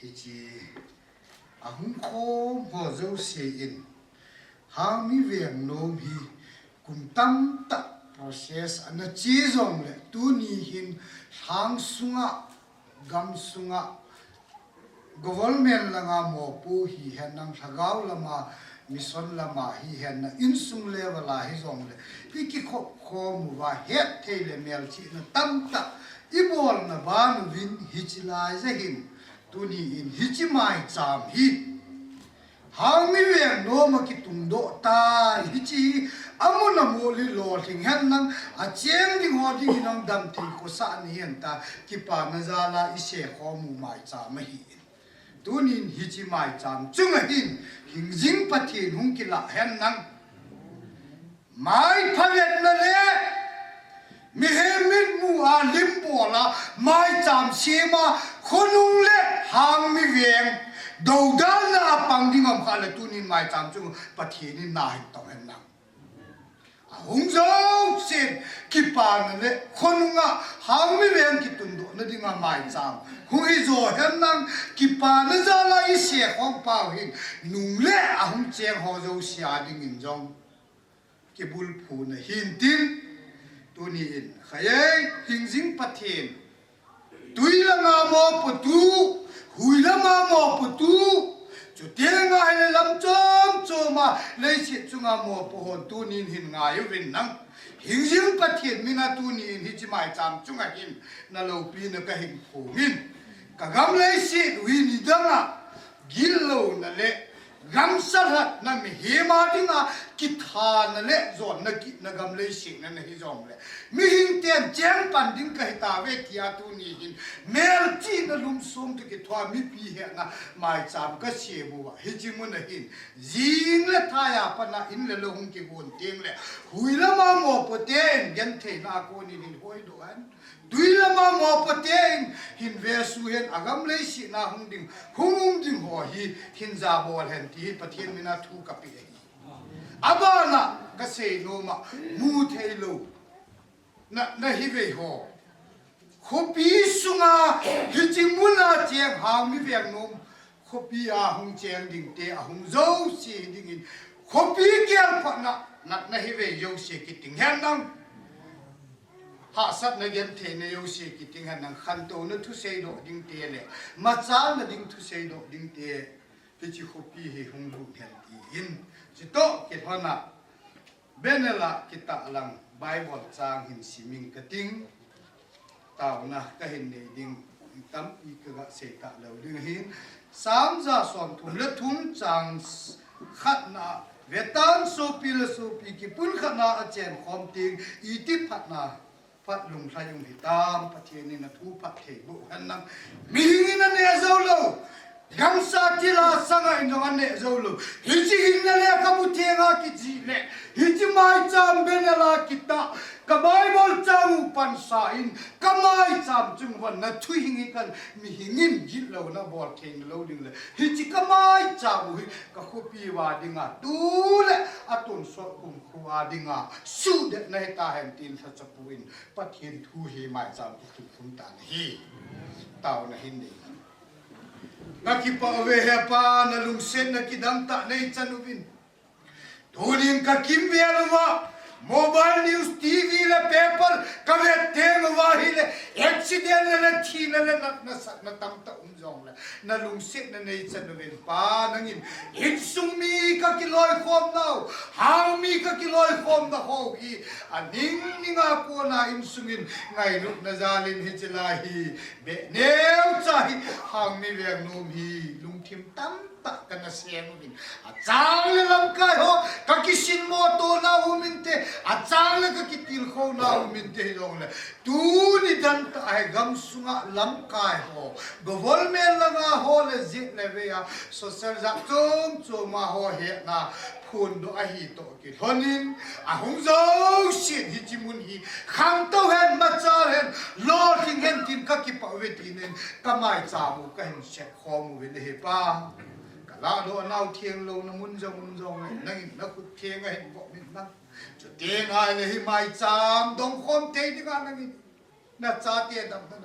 hi chi ahung khom ho zo se in hang mi veng nom hi kum tam ta process ana chi zong le tu ni hin hang sunga gam sunga government langa mo pu hi hanang thagau lama mission lama hi hanna insung level la hi zong le ki kho mu wa het thele mel chi na tam ta ibol na ban win hi chi lai za hin tu ni in hi chi mai cham hi hang mi ve no ma ki tung do ta hi chi amuna mo li lo thing han nang a cheng ding ho ding nang dam thi ko sa ni hen ta ki pa na za la i se kho mu mai cha ma hi tunin hi chi mai cham chung a hin hing jing pathin hung ki la hen nang mai phavet na le mi he min mu a lim bo la mai cham se ma khonung le hang mi veng do dal na pang ding am kha le tunin mai cham chung pathin ni na hin to hen nang hung zong sin ki pa na le khonunga hang mi veng ki tun do na dinga mai cham hung hi zo hen nang ki pa na za la i se khong pa hin nung le a hung cheng ho zo sia ding in jong ki bul phu na hin tin tu ni in khayai hing jing pathin tui la nga mo pu tu hui la ma mo pu tu chu tenga hele lam chom choma lei chi chunga mo pu hon tu nin hin nga yu win nang hing jing pathin mina tu ni in hi chi mai cham chunga hin na lo pi na ka hin phu min ka gam lei si wi ni danga gil lo na le gam sarhat na mi he ma dinga ki tha na le zon na ki na gam lei si na hi zom le mi hin ten cheng pan ding ka ta ve tia tu ni hin mel chi na lum som tu ki thwa mi pi he na mai cham ka se bu wa hi chi mun na hin jing le tha ya pa na in le lo hung ki gon teng le hui la ma mo po ten gen the na ko ni ni hoi do an tui la ma mo po ten hin ve su hen agam lei si na hung ding ho hi hin za bol hen ti pathian mina thu ka pi abana ka se no ma mu thei lo na hi ve ho khopi sunga hi chi muna cheng hang mi veng nom khopi a hung cheng ding te a hung zo si ding in khopi kyal pha na hi ve yo se ki ting hen nang ha sat na gen the ne yo se ki ting han nang khan to na thu se do ding te le ma cha na ding thu se do ding te pe chi khopi he hung lu hen ti in chi to ki thona benela ki ta lang bible chang hin siming ka ting taw na ka hin ne ding tam I ka ga se ta lo ding hin sam za som thum le thum chang khat na vetan so pi ki pun khat na a chen khom ting I ti phat na phat lung thai yung hi tam pathian ni na thu phat the bu han nang mi ni na ne zo lo gam sa ti la sanga in jong an ne zo lo hi chi hin na le ka bu the nga ki ji le hi chi mai cham ben la ki ta ka bible chang pan sa in ka mai cham chung wan na thu hing kan mi hingin ji lo na bol theng lo ding le hi chi ka mai cham hi ka khu pi wa dinga tu le atun so kum khu wa dinga su de na ta hen tin sa chapuin pathian thu hi mai cham tu thum ta hi taw na hin ni nakipa we hepa na lungsen na kidam ta nei chanuvin thonin ka kimvelwa mobile news tv le paper ka ve teng wa hi le accident le thina le na sak na tam ta jong le na lungsen na nei chanuvin pa nangin hitsung mi ka kiloi khom nau hang mi ka kiloi khom da ho hi aning ninga ko na insungin ngai luk na zalin hi chila hi be neu chai hang mi veng nom hi lungthim tam ta kana siang min a chang le lam kai ho ka kisin mo to na huminte a chang le ka kitil kho na huminte dong le tu ni dan ta ai gam sunga lam kai ho government langa ho le zit le ve ya social za chom ma ho he na phun do a hi to ki thonin a hung zo shin hi chimun hi kham to hen ma cha hen lo thing hen tin ka ki pa ve tin ka mai cha mu ka hen se kho mu ve he pa ka la do nau thieng lo na mun jong nang na ku thieng hen bo min na chu te ngai le hi mai cham dong khom te ti ga nang na cha te dam na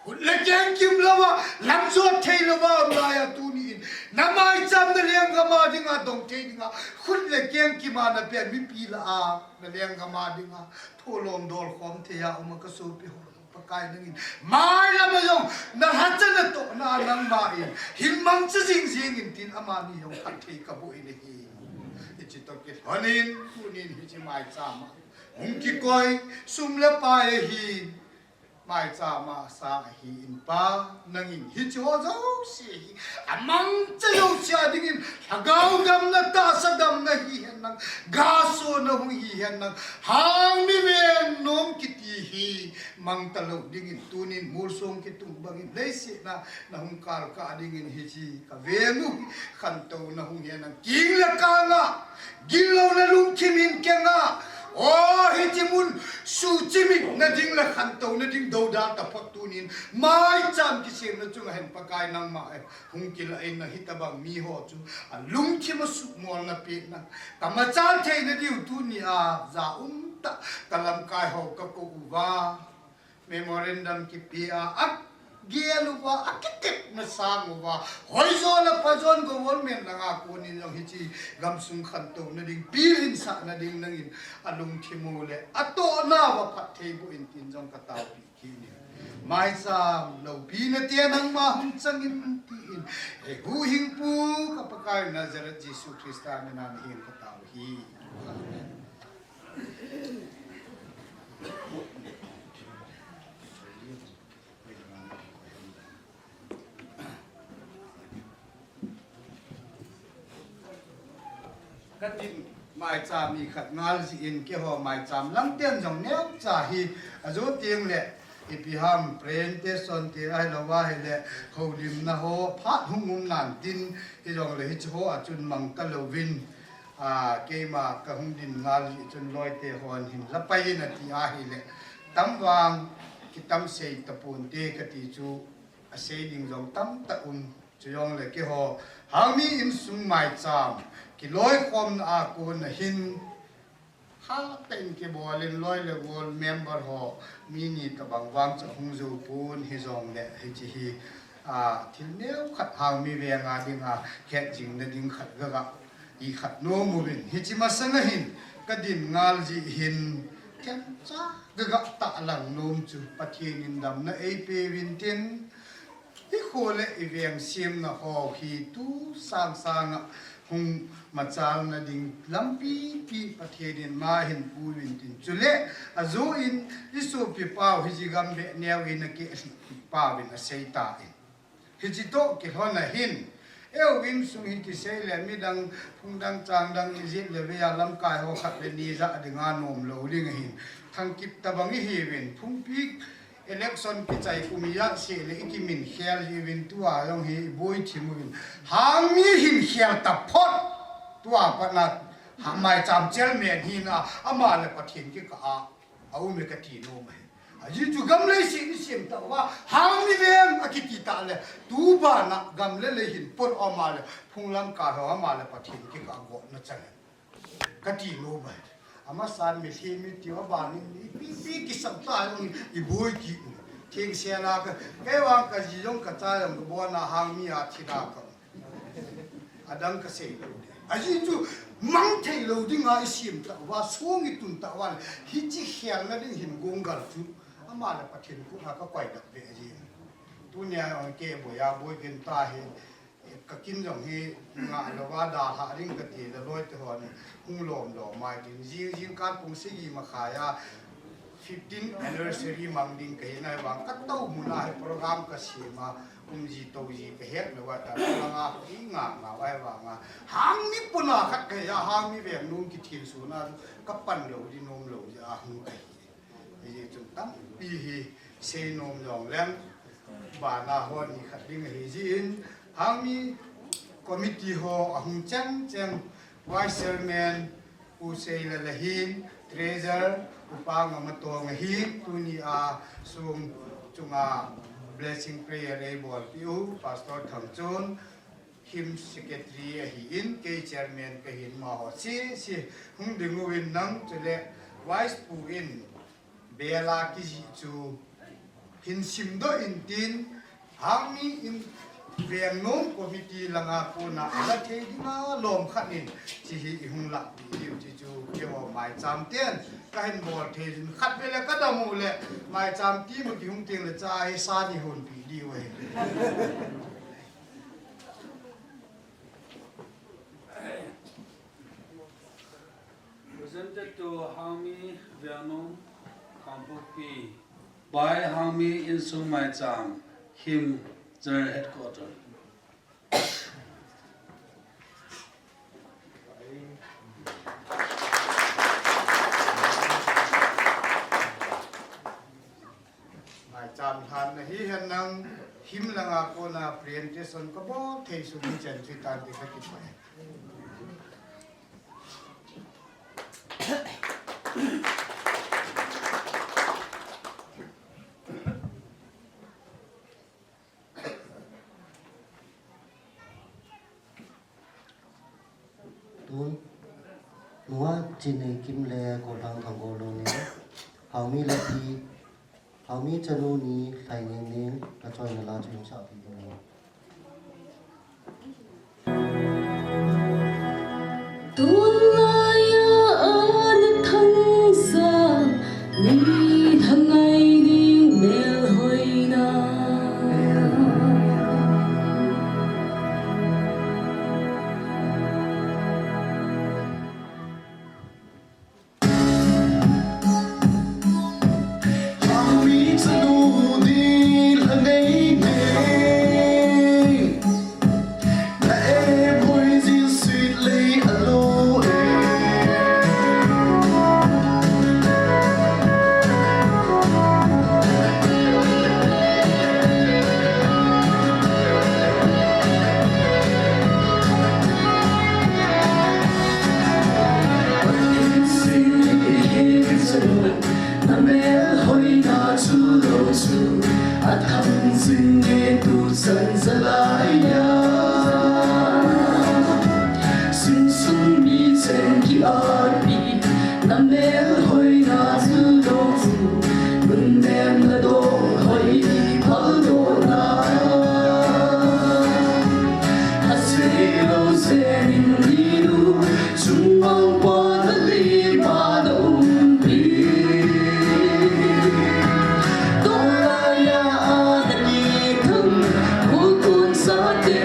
le keng kim lawa lam zo the ma dinga dong te dinga khun le keng ki ma na pe mi pi la a na leng ka ma dinga tholom dol khom the ya ma ka so pi ho pakai nangin mai la ma yong na ha chen to na nang ma in hin mang chi jing jing in tin ama ni yong khat thei ka bu in hi chi to ke hanin kunin hi chi mai cha ma hum ki koi sum le pa hi mai cha ma sa hi in pa nangin hi cho zo si amang cha yo cha dingin hagau gam na ta sa dam na hi hen nang ga so na hu hi hen nang hang mi ven nom ki ti hi mang ta lo dingin tunin mur song ki tung bangin le si na hum kar ka dingin hi chi ka ve nu khan to na hu hen nang king la ka nga gil lo na lung chimin ke nga oh hitimun su chimik na ding la khanto na ding do da ta patunin mai cham ki sem na chung hen pakai nang ma hung ki la in na hitabang mi ho chu a lung chi ma su mol na pe na ka ma chan the na diu tu ni a za ta kalam kai ho ka ko wa memorandum ki pi a gelu wa akitik na sang wa hoizo la pazon go wol men la nga ko ni long hichi gam sung khan to na ding pilin sa na ding nangin alung thimule ato na wa phat thei bu in tin jong ka taw pi ki ni mai sa lo pi na te nang ma hum chang in ti in e hu hing pu ka pakai nazaret jesu krista na na hin ka taw hi cái tin mai cha mi khát ngal si in ke ho mai cham lang ten jong neo cha hi azo tieng le ipiham presentation te ai lo wa he le ho lim na ho phat hungum nan tin hi jong le hi cho a chun mang ka lo win ke ma ka hung din ngal chun loi te hon hin la pai na ti a hi le tam wang ki tam sei ta pun te ka ti chu a sei ding jong tam ta chu yong le ke ho hang mi in sung mai cham ki loi khom a ko na hin ha ten ke bolin loi le bol member ho mi ni ta bang wang cha hung zo pun hi zong le hi chi hi thil neu khat hang mi ve nga ding a khet jing na ding khat ga ga i khat no mu bin hi chi ma sang hin ka din ngal ji hin ken cha ga ga ta lang nom chu pathin in dam na e pe win tin hi khole i veng sim na ho hi tu sang sang hung machal na ding lampi pi pathian ma hin pu win tin chule azo in isu pi pa hi ji gam be neu in ke pa win a sei ta in hi ji to ke hona hin eo win sung hi ki sei le mi dang phung dang chang dang i jit le ya lam kai ho khat le ni za dinga nom lo ling hin thang kip ta bang hi win phung pi election ki chai kumia se le ki min khel hi win tua long hi boi thimu win hang mi hin khel ta phot tua pa na ha mai cham chel me hi na ama le pathin ki ka au me ka ti no mai a ji ju gam le si ni sim ta wa hang mi vem a ki ti ta le tu ba na gam le le hin por ama le phung lam ka ro ama le pathin ki ka go na chang ka ti no mai ama san mi thi mi ti wa ba ni pi pi ki sam ta ni I boi ki thing se la ka ke wa ka ji jong ka cha yong bo na hang mi a thi da ka adang ka se a ji ju mang thei lo ding a sim ta wa song I tun ta wa hi chi khial na ding hin gong gar chu ama la pathin ku ha ka kwai da be ji tu nya on ke bo ya boi kin ta he ka kin jong hi nga lo wa da ha ring ka ti da loi te ho ni hung lom lo mai tin ji ji kan pung si gi ma kha ya 15th anniversary mang ding ke na wa ka to mu na program ka si ma ji to ji ke het lo wa ta nga I nga wa nga hang mi puna khat ke ya hang mi ve num ki thil su na ka pan lo di nom lo ja hung kai ji chung tam pi hi se nom yong lem ba na ho ni khat ding hi ji in hang mi committee ho ahung chang chang vice chairman u sei la la hin treasurer upang ma to nga hi tu ni a sum chunga blessing prayer e bol piu pastor thangchun him secretary hi in ke chairman ke hin ma ho si hung dingu win nang chule vice pu in bela ki ji chu hin sim do in tin hang mi in Vieng nôm committee langa ko na ala thei dinga lom khanin chi hi hung lak diu chi chu kyo mai cham ten ka hin bol thei din khat vele ka damu le mai cham ti mu ki hung ting le cha hi sa ni hun pi di we Presented to Hami Vianong Kampupi by Hami in Sumai Cham, him their headquarters. mai cham than na hi hen nang him langa ko na presentation ko bo thei su ni chen chi tan ti ka ki pa Tuân Núa chín này kim lệ cổ đăng thằng cổ lô nè hào mi lệ thì hào mi chân ô ní phải nhanh nhanh đã cho người la chúng sao thì được Tuôn lai an thăng xa ni thăng ngày đi mel hồi na Sa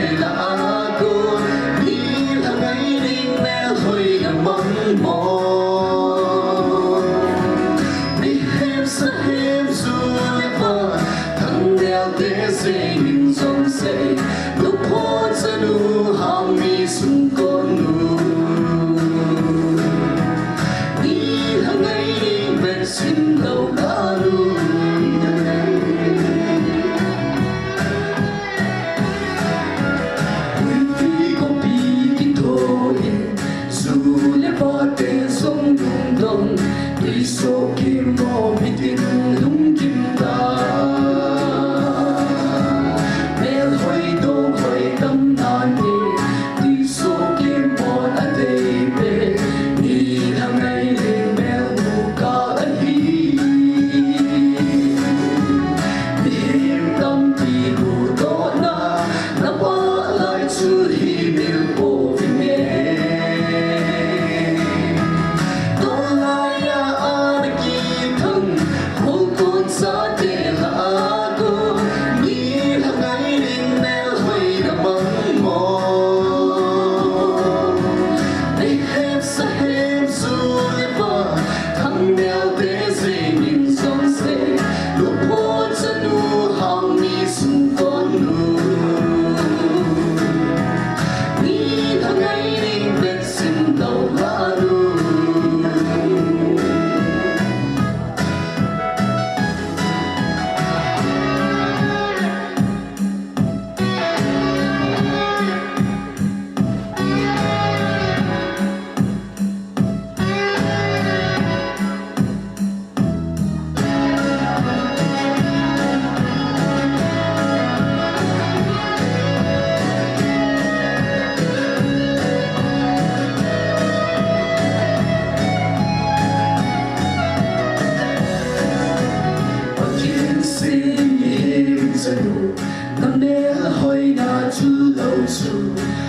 chú lâu chú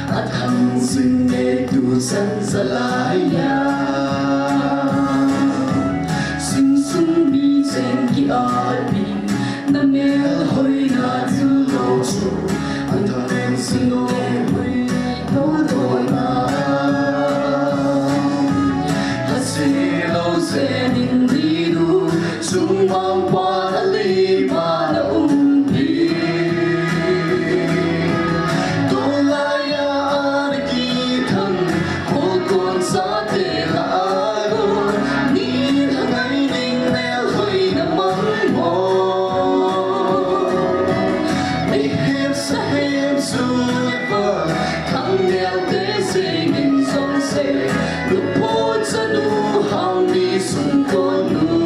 à thằng sinh để đủ sẵn ra lại ya sinh sinh đi trên kia đi na mẹ hơi na chú lâu chú à thằng sinh để hơi đâu thôi na hạt sẽ lâu sẽ đình đi đủ chung mang qua đã li mà đã đi tôi là ya anh kỳ thần cô con xa thế là luôn đi thằng ngày đình mẹ hơi nằm mắng mò đi hem sa hem xuôi vợ thằng nghèo thế gì mình sống sẽ lúc phố chân u hàng đi xuống con nu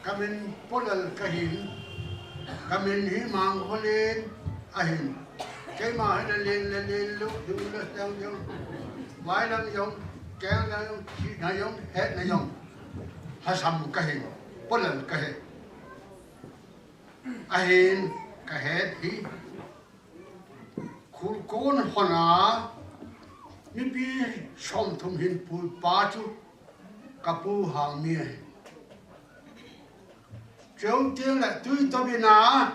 Kamen polal kahin, kamen himang holin ahin. Cái mà lên lúc du lên đang giống, vài năm giống, kéo là giống, chỉ là giống, hết là giống. Hasam kahin, polal kahin. Ahin kahet hi. Kulkon hona, mi bi som thum hin pui pa chu, kapu hang mi. Chúng tiên là tuy tôi biết na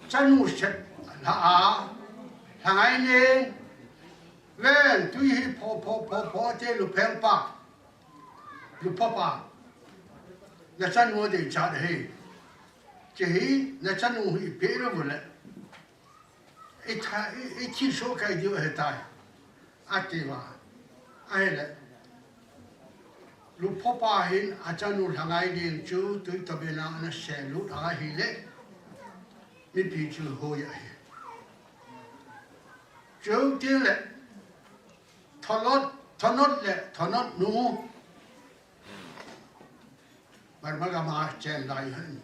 chân ngủ sệt là thằng ấy nên lên tuy po chơi lục phèn pa lục pa là chân ngủ để chặt hay chỉ là chân ngủ bị bể rồi vậy ít chỉ số cái điều hệ tai atiwa ai là lúc phô pa hin achanu hangai ding chu tui tabena na se lut aga hi le mi pi chu ho ya hi chu tin le thonot nu bar maga ma chen lai han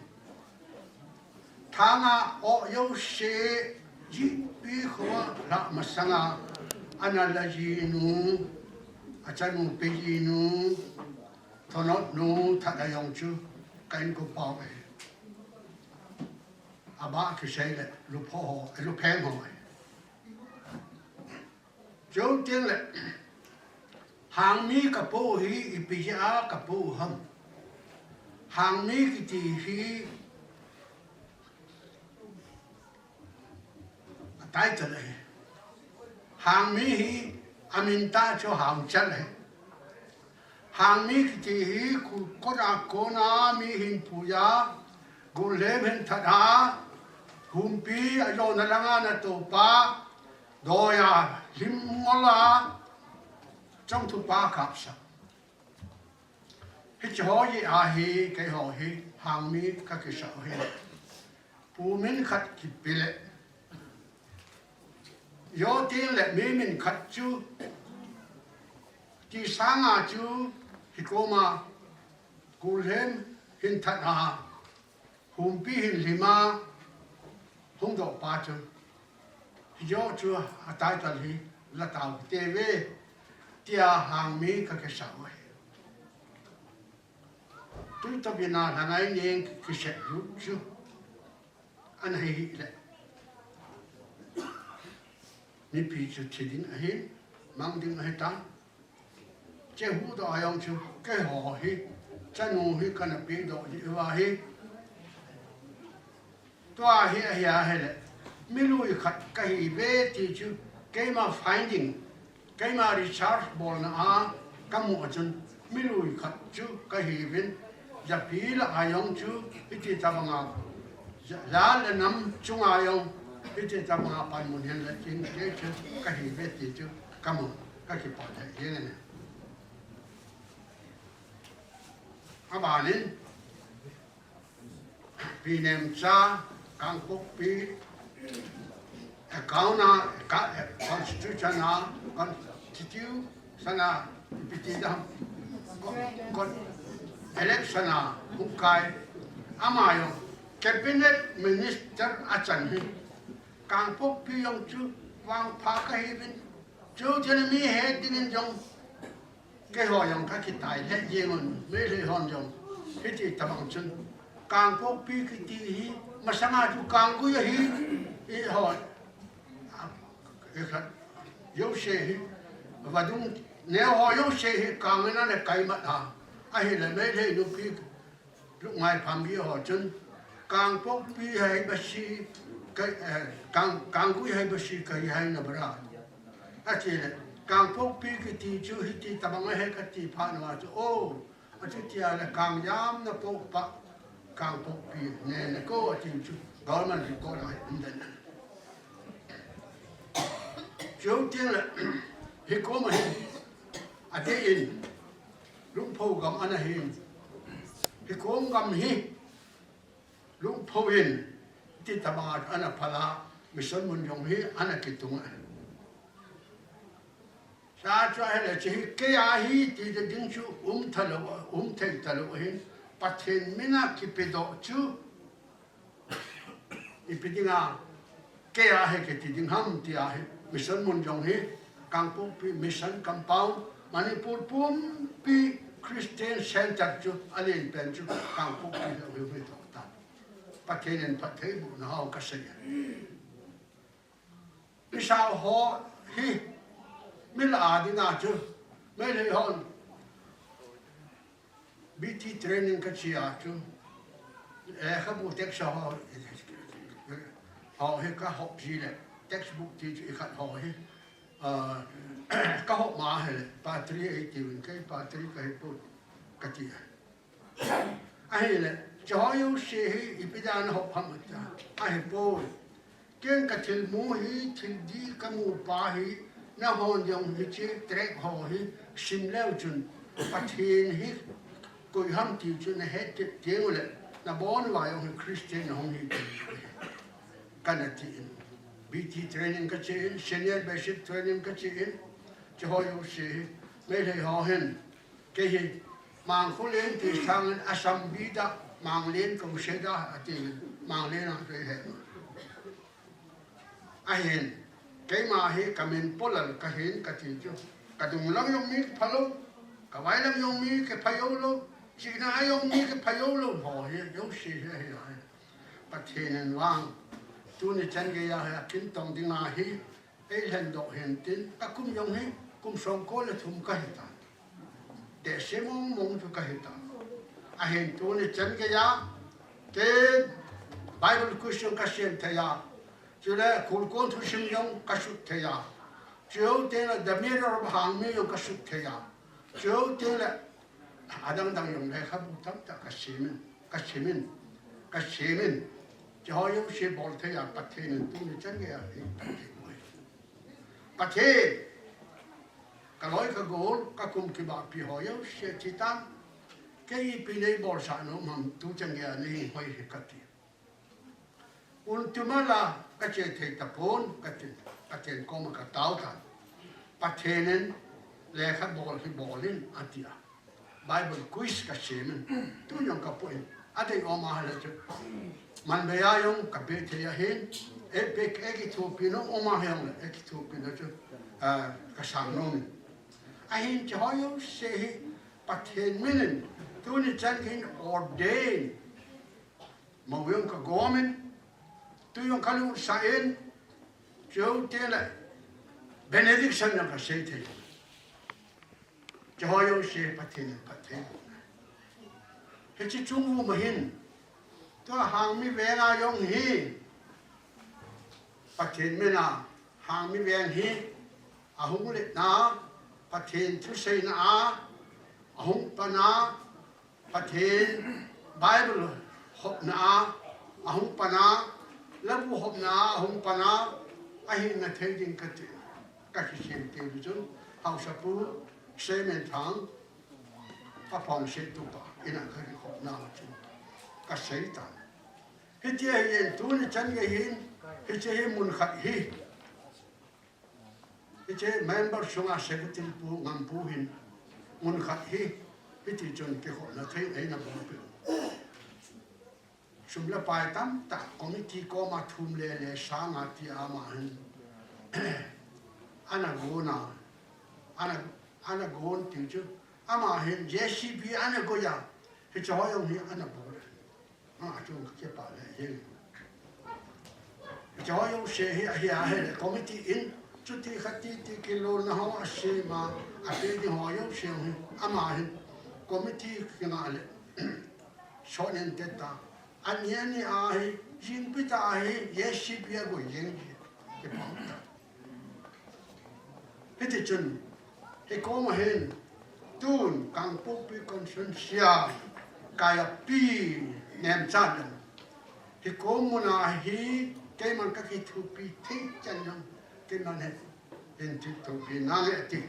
thanga o yo se ji pi kho la masanga analaji nu achanu pe ji nu thonot nu thật là dòng chú cái của bảo vệ à ba cái xe là lục hồ lục hang rồi chú tiên là hàng mi cặp bố hi bây giờ cặp bố hâm hàng mi cái gì hi tại trận này hàng mi hi amin ta cho hàng chân này hàng mi kiti hi ko na mi hin puya gul lem hin thada humpi ayo na langa na to pa doya lim ngola trong thu pa khap sa hi cho yi a hi cái ho hi hàng mi ka ki sa hi pu min khat ki pile yo tin le mi min khat chu ti sanga chu Hikoma kulhem hin thana humpi hin lima hung do pa chu yo chu atai tal hi la tao tv tia hang mi ka ke sa wa tu to bina hangai ning ki se lu chu an hi le ni pi chu thidin a hi mang ding a ta chế hú đó ayong chú cái họ hi chân ngu hi cái nào bị độ gì vào hi toa hi hay lệ ไม่รู้ขัดกะหิเวที่จูเกมา finding เกมา research บอลนะก็หมดจนไม่รู้ขัดจูกะหิวินจะพีละอายองจูพิธีตะบังอาลาละน้ำจุงอายองพิธีตะบังอาไปมุนเห็นละจริงเกจูกะหิเวที่จูก็หมดก็คิดปอดได้ยังไงเนี่ยอาบานินปีเนมซากังปุกปีเขานาconstitution นะ constitution นะพิธีดำกฎ election นะบุกไก่อามาโย cabinet minister อาจารย์กังปุกปียงจูวางพากให้เป็นจูจะมีเหตุดิ้นจงแกหอยงก็คิดตายและยิงมันไม่เลยหอนจงพิธีตะบังจุนกังปุกปีคิดดีมาสังอาจูกังกุยฮีอีหอย有些话中，你话有些讲的那个改物啊，是来没得牛皮，ลูกไม้พามีหอจนกางพกปีให้บัชีกางกุยให้บัชีก็ให้นบราอาเจเลยกางพกปีก็ตีจูฮิตีตะบังให้ก็ตีผ่านว่าจูโอ้อาทิตย์อะไรกางยามนะพกปะกางพกปีเนี่ยก็ตีจูก็มันก็ได้เหมือนกันจูจริงเลยฮิโก้มาอาเจอินลุงพูกับอันนั้นฮิฮิโก้กับฮิลุงพูอินที่ตบาดอันนั้นพลามิชนมุนยงฮิอันนั้นกิตุงชาติว่าอะไรที่เกียร์ฮิที่จะดึงชูทะลุเททะลุฮิปัจเจนมินาคิปิโดชูอีพิจิงาเกียร์ฮิกิติดึงห้ามที่อาฮิมิชนมุนยงฮิกังปูปีมิชนกัมปาวมันนี่พูดปุ่มปีคริสเตียนเซนเตอร์จูอะไรเป็นจูกังปูปีเราไม่ต้องตัดปัจเจนปัจเจบุนเอากษัตริย์พิชาวหอฮิไม่ละอาดินาจูไม่เลยฮอนบีทีเทรนนิ่งกัจจิอาจูขบุเท็กซ์ฮอฮอฮิก็หกจีเลยเท็กซ์บุ๊กที่อีกขัดหอฮิก็หกมาเลยปาตรีไอติวันก็ปาตรีก็ให้พูดกัจจิไอ้เลยจะหอยุเสียอีพิจารณาหกพันมาจ้าไอ้พูดเกี่ยงกับทิลมูฮีทิลดีกับมูปาฮีน้าฮอนยังฮิเจเทรกหอฮีชิมแล้วจนปัจเจนฮิกุยห้ามที่จนเหตุเที่ยวเลยน้าบอนว่ายังคริสเตียนห้องฮีกันที่บีทีเทรนนิ่งก็เช่นเซเนียร์เบสิกเทรนนิ่งก็เช่นจะหอยุเสียไม่ได้หอเห็นแค่มังคุเล่นที่ทางอาสัมบีดามังเล่นกับเชด้าที่มังเล่นอะไรเห็นไอเห็นแกมาเห็นกับมินพลันก็เห็นกับที่จูกับดุงลังยงมีพะโลกับไว้ลังยงมีกับพะโยโลจีน่ายงมีกับพะโยโลพอเห็นยุเสียเห็นอะไรประเทศนั้นว่างตัวนี้ฉันก็อยากกินตรงที่นาฮีเอเห็นดอกเห็นตินก็คุ้มยงฮีคุ้มสองคนเลยทุ่มก็เห็นตาแต่เสียมงทุกก็เห็นตาไอเห็นตัวนี้ฉันก็อยากเทไบเบิลคุชยงก็เสียนเทียจุดแรกคุณคนทุชิมยงก็สุดเทียจุดเดียวเดมิร์รบหางมียงก็สุดเทียจุดเดียวอาดังดังยงเลยครับทั้งแต่ก็เสียมินจะหอยเสียบอลเทียประเทศนึงตัวนี้ฉันก็อยากประเทศก็ร้อยก็โกลก็คุมกิบาปีหอยเสียที่ตั้งแค่ปีนี้บอลสานมันตัวฉันก็อยากนี่หอยเกิดที่อุลติมาล่ะก็จะเทตะพนก็จะก็มันก็เต้ากันประเทศนั้นเลี้ยงบอลที่บอลเล่นอันที่อ่ะไบเบิลคุยส์ก็เชื่อมันตัวยังก็พูดอันที่ออกมาเลยจ้ะมันเบียยงกับเบทียเห็นเอเบกเอกิทูปิโนออกมาเห็นเลยเอกิทูปิโนจ้ะก็สั่งน้องไอ้เห็นจะหอยเสียประเทศมินตัวนี้ฉันเห็นออเดนมาเวียงกับกอมินตัวยังเขาลูกสายเจ้าเจ้าเลยเบเนดิกชันยังก็เสียทีจะหอยเสียประเทศเฮ้ยจุ่มหัวมาเห็นตัวหางมีเวลายงฮี ประเทศเมนาหางมีแวงฮีอาหุงเล็ดนาประเทศทุเซนาอาหุงปนาประเทศไบเบิลหกนาอาหุงปนาแล้วบุหกนาอาหุงปนาไอ้หินนาเทดิงกัดกัดเชียงเกลือจนเอาสปูเซเมนทางพระพองเสตุปะอินักคือหกนาจนกัดเสตันเฮเจียเย็นตัวนี้ฉันก็เห็นเฮเจียมุนขัดฮีเฮเจียเมมเบอร์ช่วงอาเซกติลปูงามปูหินมุนขัดฮีเฮเจียจนเกี่ยวกับนาเทไอ้นับบุญเป็นชุมละไปตั้มตักคอมมิตี้ก็มาทุ่มเลสางอาทิอามาหินอันนั้นโกนาอันนั้นโกนติจูอามาหินเจสีบีอันนั้นก็ยาเฮเจียหอยงฮีอันนั้นบุญจงเก็บไปเลยเฮจะเอาอยู่เสียเฮียเฮเลยคอมมิตี้อินจุดที่ขัดที่กิโลนะฮะเสียมาอาเปดีหอยเสียงอามาหินคอมมิตี้ขึ้นมาเลยชอบเน้นเด็ดตาอันนี้นี่อาเฮยิงพิจารณาเยสิบีก็ยิงเก็บเอาตาเฮติจุนเฮก็มาเห็นตูนกังปุ๊บไปคอนเซนเซียกายปีเนมจันฮิโกมุนาฮีเกมันก็คิดทุปีที่จันยังเกมันเห็นที่ทุปีนั่งเอติ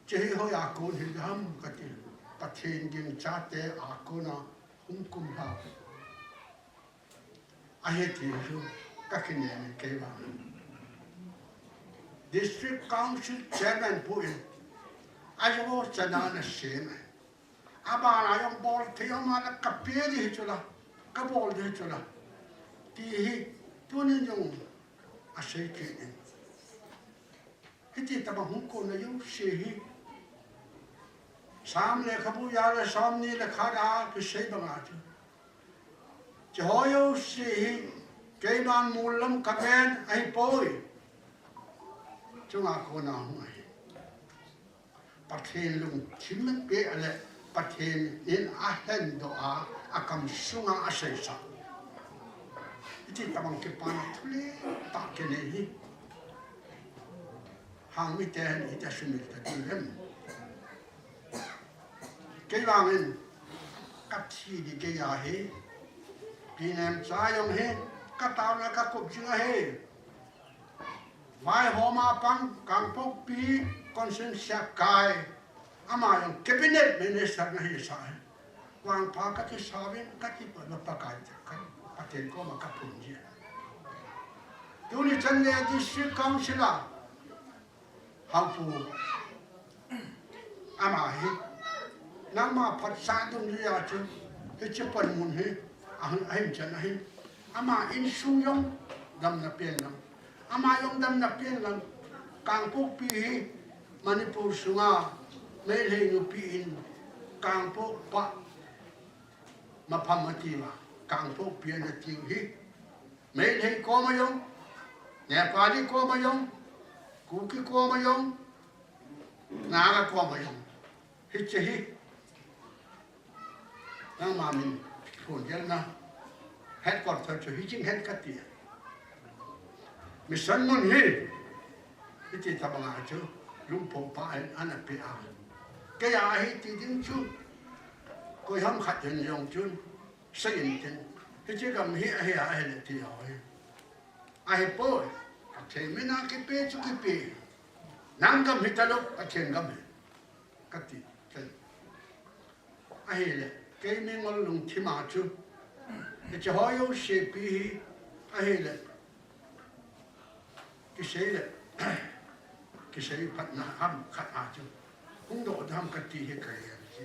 เจ้าเขาอยากโกนหิดำก็ที่ประเทศยิงชาติอาโกนาหุ่นกุมภาอาเหตุที่ก็คิดเนี่ยเกมัน District Council Chairman พูดอาจจะว่าจะนานเสียไหมอาบานายองบอลที่เอามาแล้วกับเพียดีจุละกับบอลดีจุละที่ตัวนี้ยังอาศัยกินที่ตะบังหุ่นคนอายุสี่สามเลยขบุยาเลยสามนี่เลยขาดาคือเสียบังอาจุจะหอยสี่เกี่ยบานมูลลำกับแมนไอ้ป่วยจงอาคนเอาไงประเทศลุงชิมมันเกะอะไรประเทศนี้อาเห็นตัวอาคำสุงอาศัยสักที่ตะบังเก็บปานทุเลตากเนยหางมิเตนอิตาชุมิตาดิเลมเกี่ยวกับมันกับที่ดีเกี่ยวเหตุปีนั้นสายงเหตุกับตาวนักกุบจิงเหตุไว้หัวมาปังกังปกปีคอนเซนเซียกายอามายังแคบิเนตมินิสเตอร์นั่นเองสายวางพากัที่สาวินกัที่เปิดมาประกาศกันประเทศก็มากับปุ่นเจียดูนี่ฉันเนี่ยดิสทริกต์คาวน์ซิลฮาวฟูอามาฮินั่งมาพัดสาดุนเรียจุเฮจิปันมุนฮิอาหินอาหินฉันอาหินอามาอินซุงยงดำนับเปียนลำอามา ยงดำนับเปียนลำกางพวกปีมณิปุรสุงาไม่เลยนุปีอินกางพวกปะมาพัมมาตีว่ากางพวกเปียนจริงฮิไม่เลยโกมายงเนปาลีโกมายงกูกิโกมายงนากโกมายงฮิเจฮินั่งมามินพูดเยอะนะเฮดก่อนเธอจะฮิจิงเฮดกัดตีมิสันมุนฮิฮิจิตาบังอาจูลุงผมพาอันนั้นไปอ่านแกอยากให้ที่ดินชุนก็ทำขัดเห็นยองชุนเสียงจริงที่จะกำฮิให้อะไรที่เอาไอ้ป่วยเทไม่น่าคิดเป็นสุขิเป็นนั่งกำฮิตลกเทนกำฮิกัดที่เทนไอ้เลยแกไม่งอลุงที่มาจูจะหอยเสียปีไอ้เลยกิเสเลยกิเสพัดนะห้ามขัดอาจูคงโดดทำกติให้ใครสิ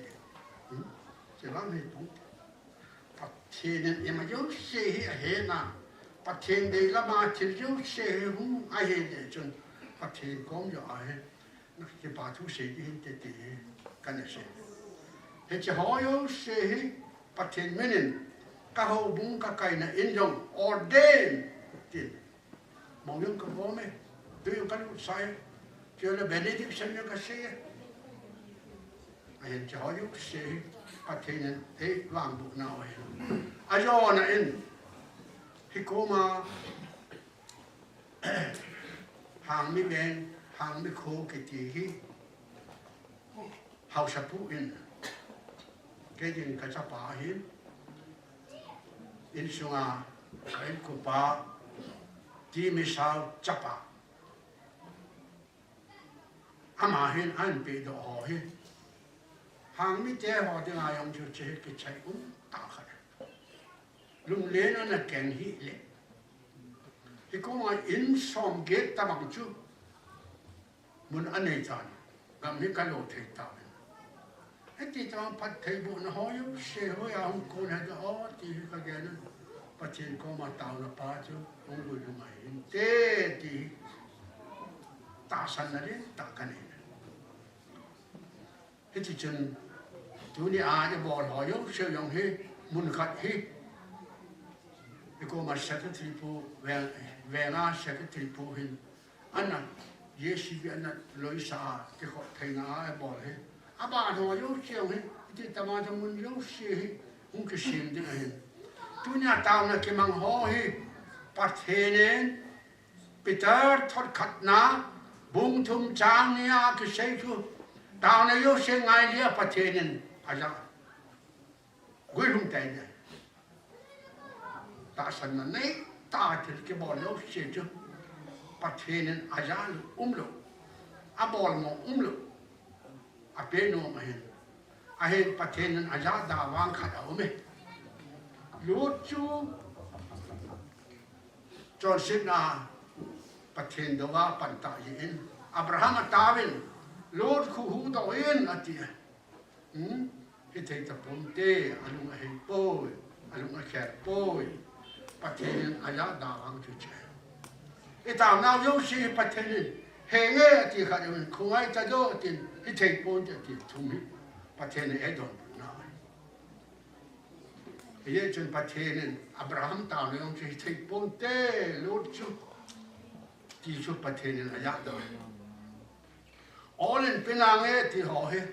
จะร้องให้ปุ๊บประเทศนี้ยังมายุ่งเสียเหตุนะประเทศเดียร์มาที่ยุ่งเสียหูไอ้เหตุจนประเทศก้มอยู่ไอ้นักจะปาทุเสียที่เห็นตีกันเนี่ยเสียเหตุจะหอยเสียประเทศไม่นินก็เขาบุ้งก็ไก่เนี่ยอินยงออเดนที่มองยังก็บอกไหมดูยังกันใส่เจอแล้วเบนเดดิกชันยังก็เสียไอ้เจ้าอยู่เสียประเทศนั้นวางบุกนาไว้อาจารย์อิน hi ko ma hàng mi ben hàng mi khô cái gì hi hậu sa pu in cái gì cái sa pa hin in sunga cái cô pa ti mi sao chapa ama hin an pe do ho hi hàng mi te ho de nga yong chu che cái chai ta kha lung le na na ken hi le thì có mà in som ghét ta bằng chú muốn ăn này chán gặp những cái lỗ thầy tạo hết thì tao phát thầy bộ nó hỏi xe hỏi ông cô này đó thì cái cái nó phát triển có mà tạo nó phá chứ ông người nó mày thế thì ta sẵn là đấy ta cái này hết thì chân chú đi ai cho bỏ hỏi xe dùng hết muốn khát hết thì có mà sẽ cái tripo về nga sẽ cái tripo hin anh à Yesu vi anh lối xa cái họ thầy nga bỏ hết à bà nó yếu chiều hết thì tao mà tao muốn yếu xí hết không cái xin thế này tu nhà tao là cái mang ho hết bắt thế nên Peter thoát khát na bung thum trang nia cái say chú tao là yếu xí ngay đi bắt thế nên à ra quên không tay này ta sẵn là nấy ta thì cái bò lâu xế chứ bắt thế nên à giá lộ à bò mà lộ à bê nô mà hiện bắt thế nên à giá đà vang khát ấu mê lút chú cho xích na bắt thế đồ vá bản tạ yên Abraham à ta bên lút khu hú đồ yên à tìa cái thầy tập bông tê à lùng à hình bôi à lùng à khẹt bôi bắt thế nên ai đã đào chú chế, cái tao nào yếu sĩ bắt thế nên hệ nghe thì khá là không ai ta đâu thì cái thầy bốn thì thùng hết bắt thế nên ai đòn nào, cái chuyện bắt thế nên Abraham tao này ông chỉ thầy bốn thế lốt chú, thì chú bắt thế nên ai đã đòn, all in Penang thì họ hết,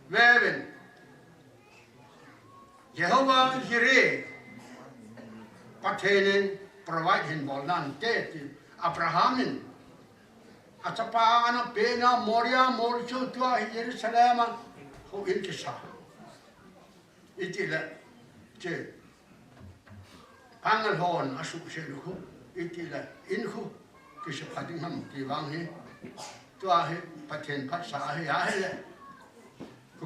về bên Jehovah Jireh bắt thế nên provide hin bol nan te thì Abrahamin achapa ana pena Moria morchu tua Jerusalem ho in kisa itila che pangal hon asu se lu itila in khu kisa phading ham ti wang he tua he pathen phat sa he ya he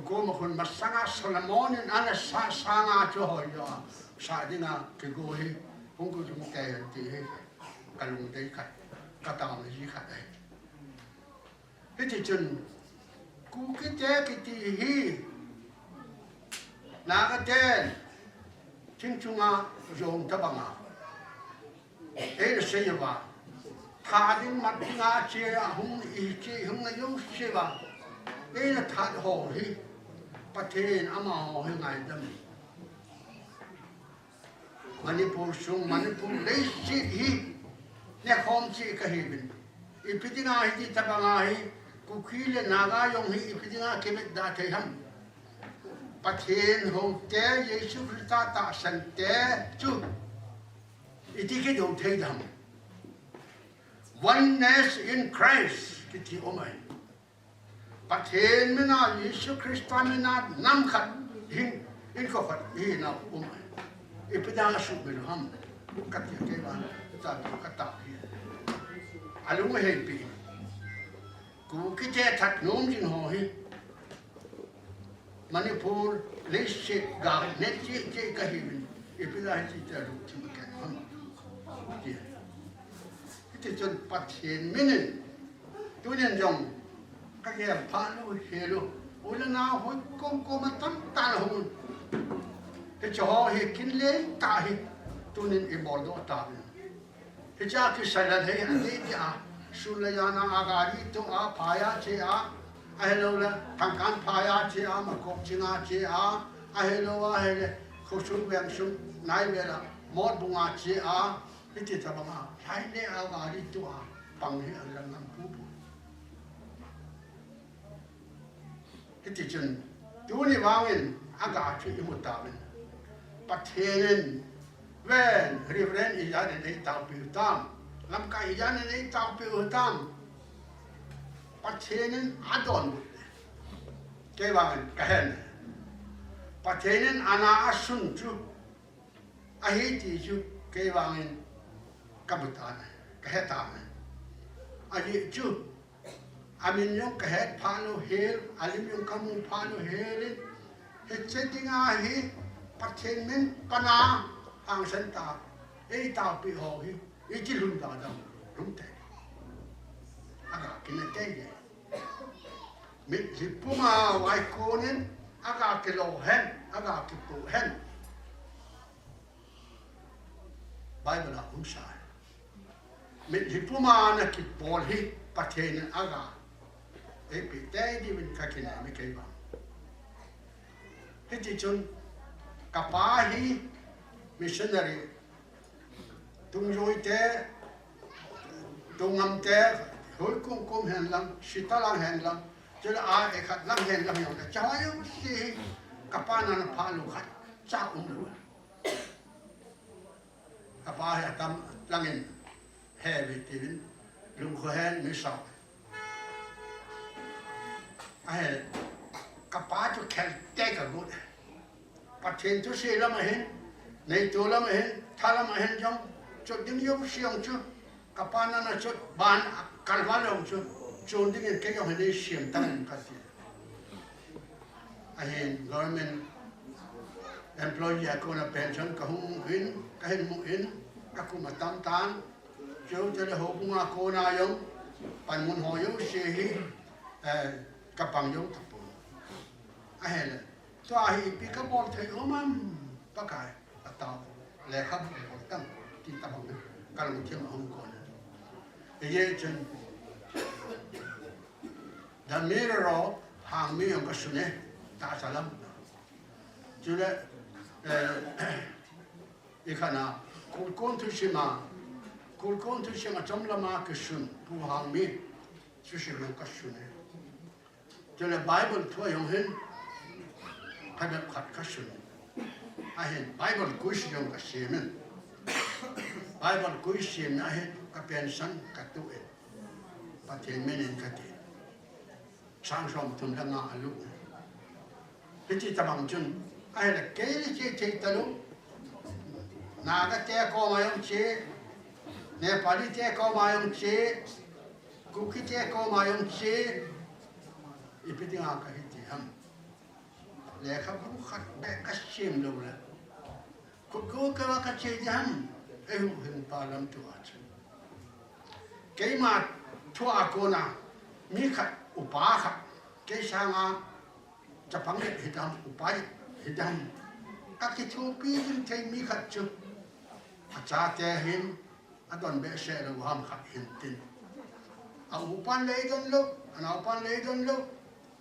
ko ma khun masanga Solomon in ana sanga cho ho yo sa dinga ke go he không có chúng ta thì cả lùng đấy cả tàu là gì cả đấy thế thì chừng cú cái gì hi là cái tên chính chúng ta dùng cho bằng à đấy là xây dựng vào thà đến mặt ngã chia không ý chia không là yếu chia vào đấy là thà hồ hi bắt thế ama hồ hi ngày đâm Manipur sung Manipur lấy xịt hi nè không chỉ cái hi bên ipitinga hi thì tabanga hi kukhi le naga yong hi ipitinga kemet da thei ham pathen hong te Yesu Christa ta san te chu iti cái đồ thei dam oneness in Christ cái gì omai pathen mena Yesu Christa mena nam khat hin in ko khat hi na omai ipidang asuk melo ham kat ya ke ba ta kat ta hi alung he pi ku ki che that nom jin ho hi Manipur le se ga ne che ka hi ipidang chi ta ru chi ka ham ki ti chon pathen minen tu nen jong ka ke pha lo he lo ula na ho ko ma tam ta lo cái chỗ hi kinh lệ ta hi tu nên im bol đó ta hi cha cái sai là thấy anh đi à sulayana agari tu a phaya che a hello là thằng can phaya che a mà cột chinga che a hello a hele khosu vang sum nai ve la mod bunga che a hi ti ta bang a hai le agari tu a pang hi an lam pu hi ti chun tu ni wangin aga chu imut ta ben bắt thế nên ven reverend i ya de tao pi tam lam ka i ya ne tao pi tam pat chenen adon ke wangan ka hen pat chenen ana asun chu a hi ti chu ke wangan kabutan ka hetam a hi chu amin yung ka het pano hel alim yung kamu pano helin het setting a hi pat chenen pana ang senta e tao pi ho hi e chi lun da da lun te aga kinete ye mit si puma wai konen aga kilo hen aga kipu hen Bible la usa mit si puma na ki pol hi patene aga e pi te di min ka kina mi ke ba he ti chun kapahi missionary tung roi te tung am te hoi kum hen lang sita lang hen lang chela a e khat lang hen lang yong cha yo si kapana na phalu khat cha lu kapa ya tam langin he vi tin lum kho hen mi sa a he kapa chu khel te ka gut pathen chu se lam hen nei tu lam hen thalam hen jong chu ding yom siang chu kapana na chu ban kalwa long chu chun ding ke yong hen siam tan ka si a hen government employee ko na pension ka hung hin ka hen mu in ka ku ma tam tan chu chu le ho bunga ko na yong pan mun ho yo se hi ka pang yong tapu a hen so a hi pi ka bol thai o mam pa kai a tao le khap tam ti ta bang ka lu thiam hong ko na ye chen da mirror hang mi yong ka sune ta salam chu le e khana kul kon tu shima chom lama ka sun pu hang mi chu shi yong ka sune chu le bible thu yong hin ka da khat ka sun a hen bible ku shi yong ka shemen bible ku shi na hen ka pension ka tu e pa ten menen ka te sang som tum da nga alu piti tamang chun ai la ke le che che talu na ga te ko ma yong che ne pali te ko ma yong che ku ki te ko ma yong che i piti nga ka hiti ham le kha bu khat be ka shem lo la ku ka ka che jam e hu hin pa lam tu a che ke ma thu a ko na mi khat upa khat ke sa nga cha pang le hidam upai hidam ka ki thu pi hin thei mi khat chu a cha te hin a don be se lo ham khat hin tin a upan le don lo ana upan le don lo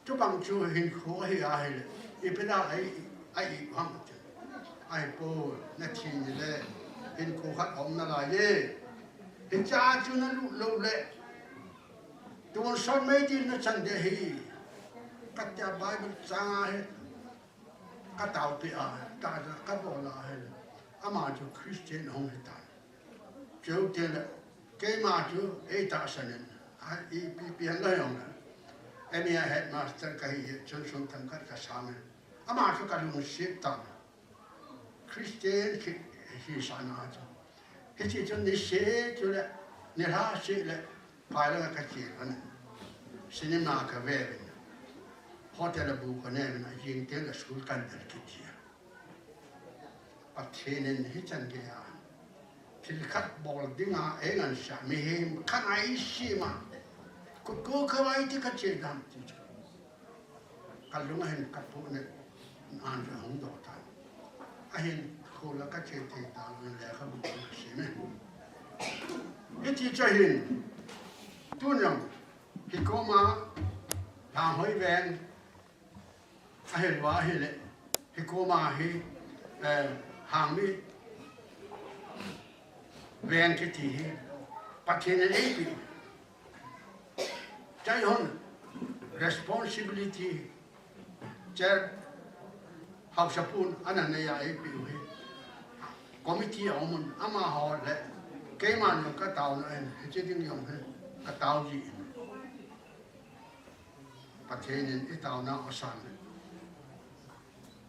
chu bang chu hin kho hi a hi le i pe da ai ham chu ai po na thi ni le hin kho khat om na la ye hin cha chu na lu lo le tuan son mai din na chan de hi kat ya bible cha he ka tao pi a ta ka bo la he ama chu christian hong he ta chu te le ke ma chu e ta sanen a i pi han la yong la emia headmaster ka hi chon chon tam ka sa me ama chu ka lu ship ta christian ki hi sa na chu he chi chon ni she chu le ni ha she le pai la ka chi an cinema ka ve hotel bu ko ne na yin te la school kan der ki chi pathenen hi chan ge ya til khat bol dinga engan sha mi hem khan ai shi ma ko ka wai ti ka che dam ti ka lu hen ka pu ne an ra hong do ta a hen ko la ka che te ta le kha bu ka shi me hi ti cha hin tu nyam ki ko ma ta hoi ven a hen wa hi le hi ko ma hi hang mi ven ki ti pathenen e pi chai hon responsibility chair hau sapun anane ya e pi he committee ông mình ama họ lệ cái mà nó cái tàu này chỉ tiếng dùng hết cái tàu gìประเทศนี้ไอ้ตาวน่าอสัน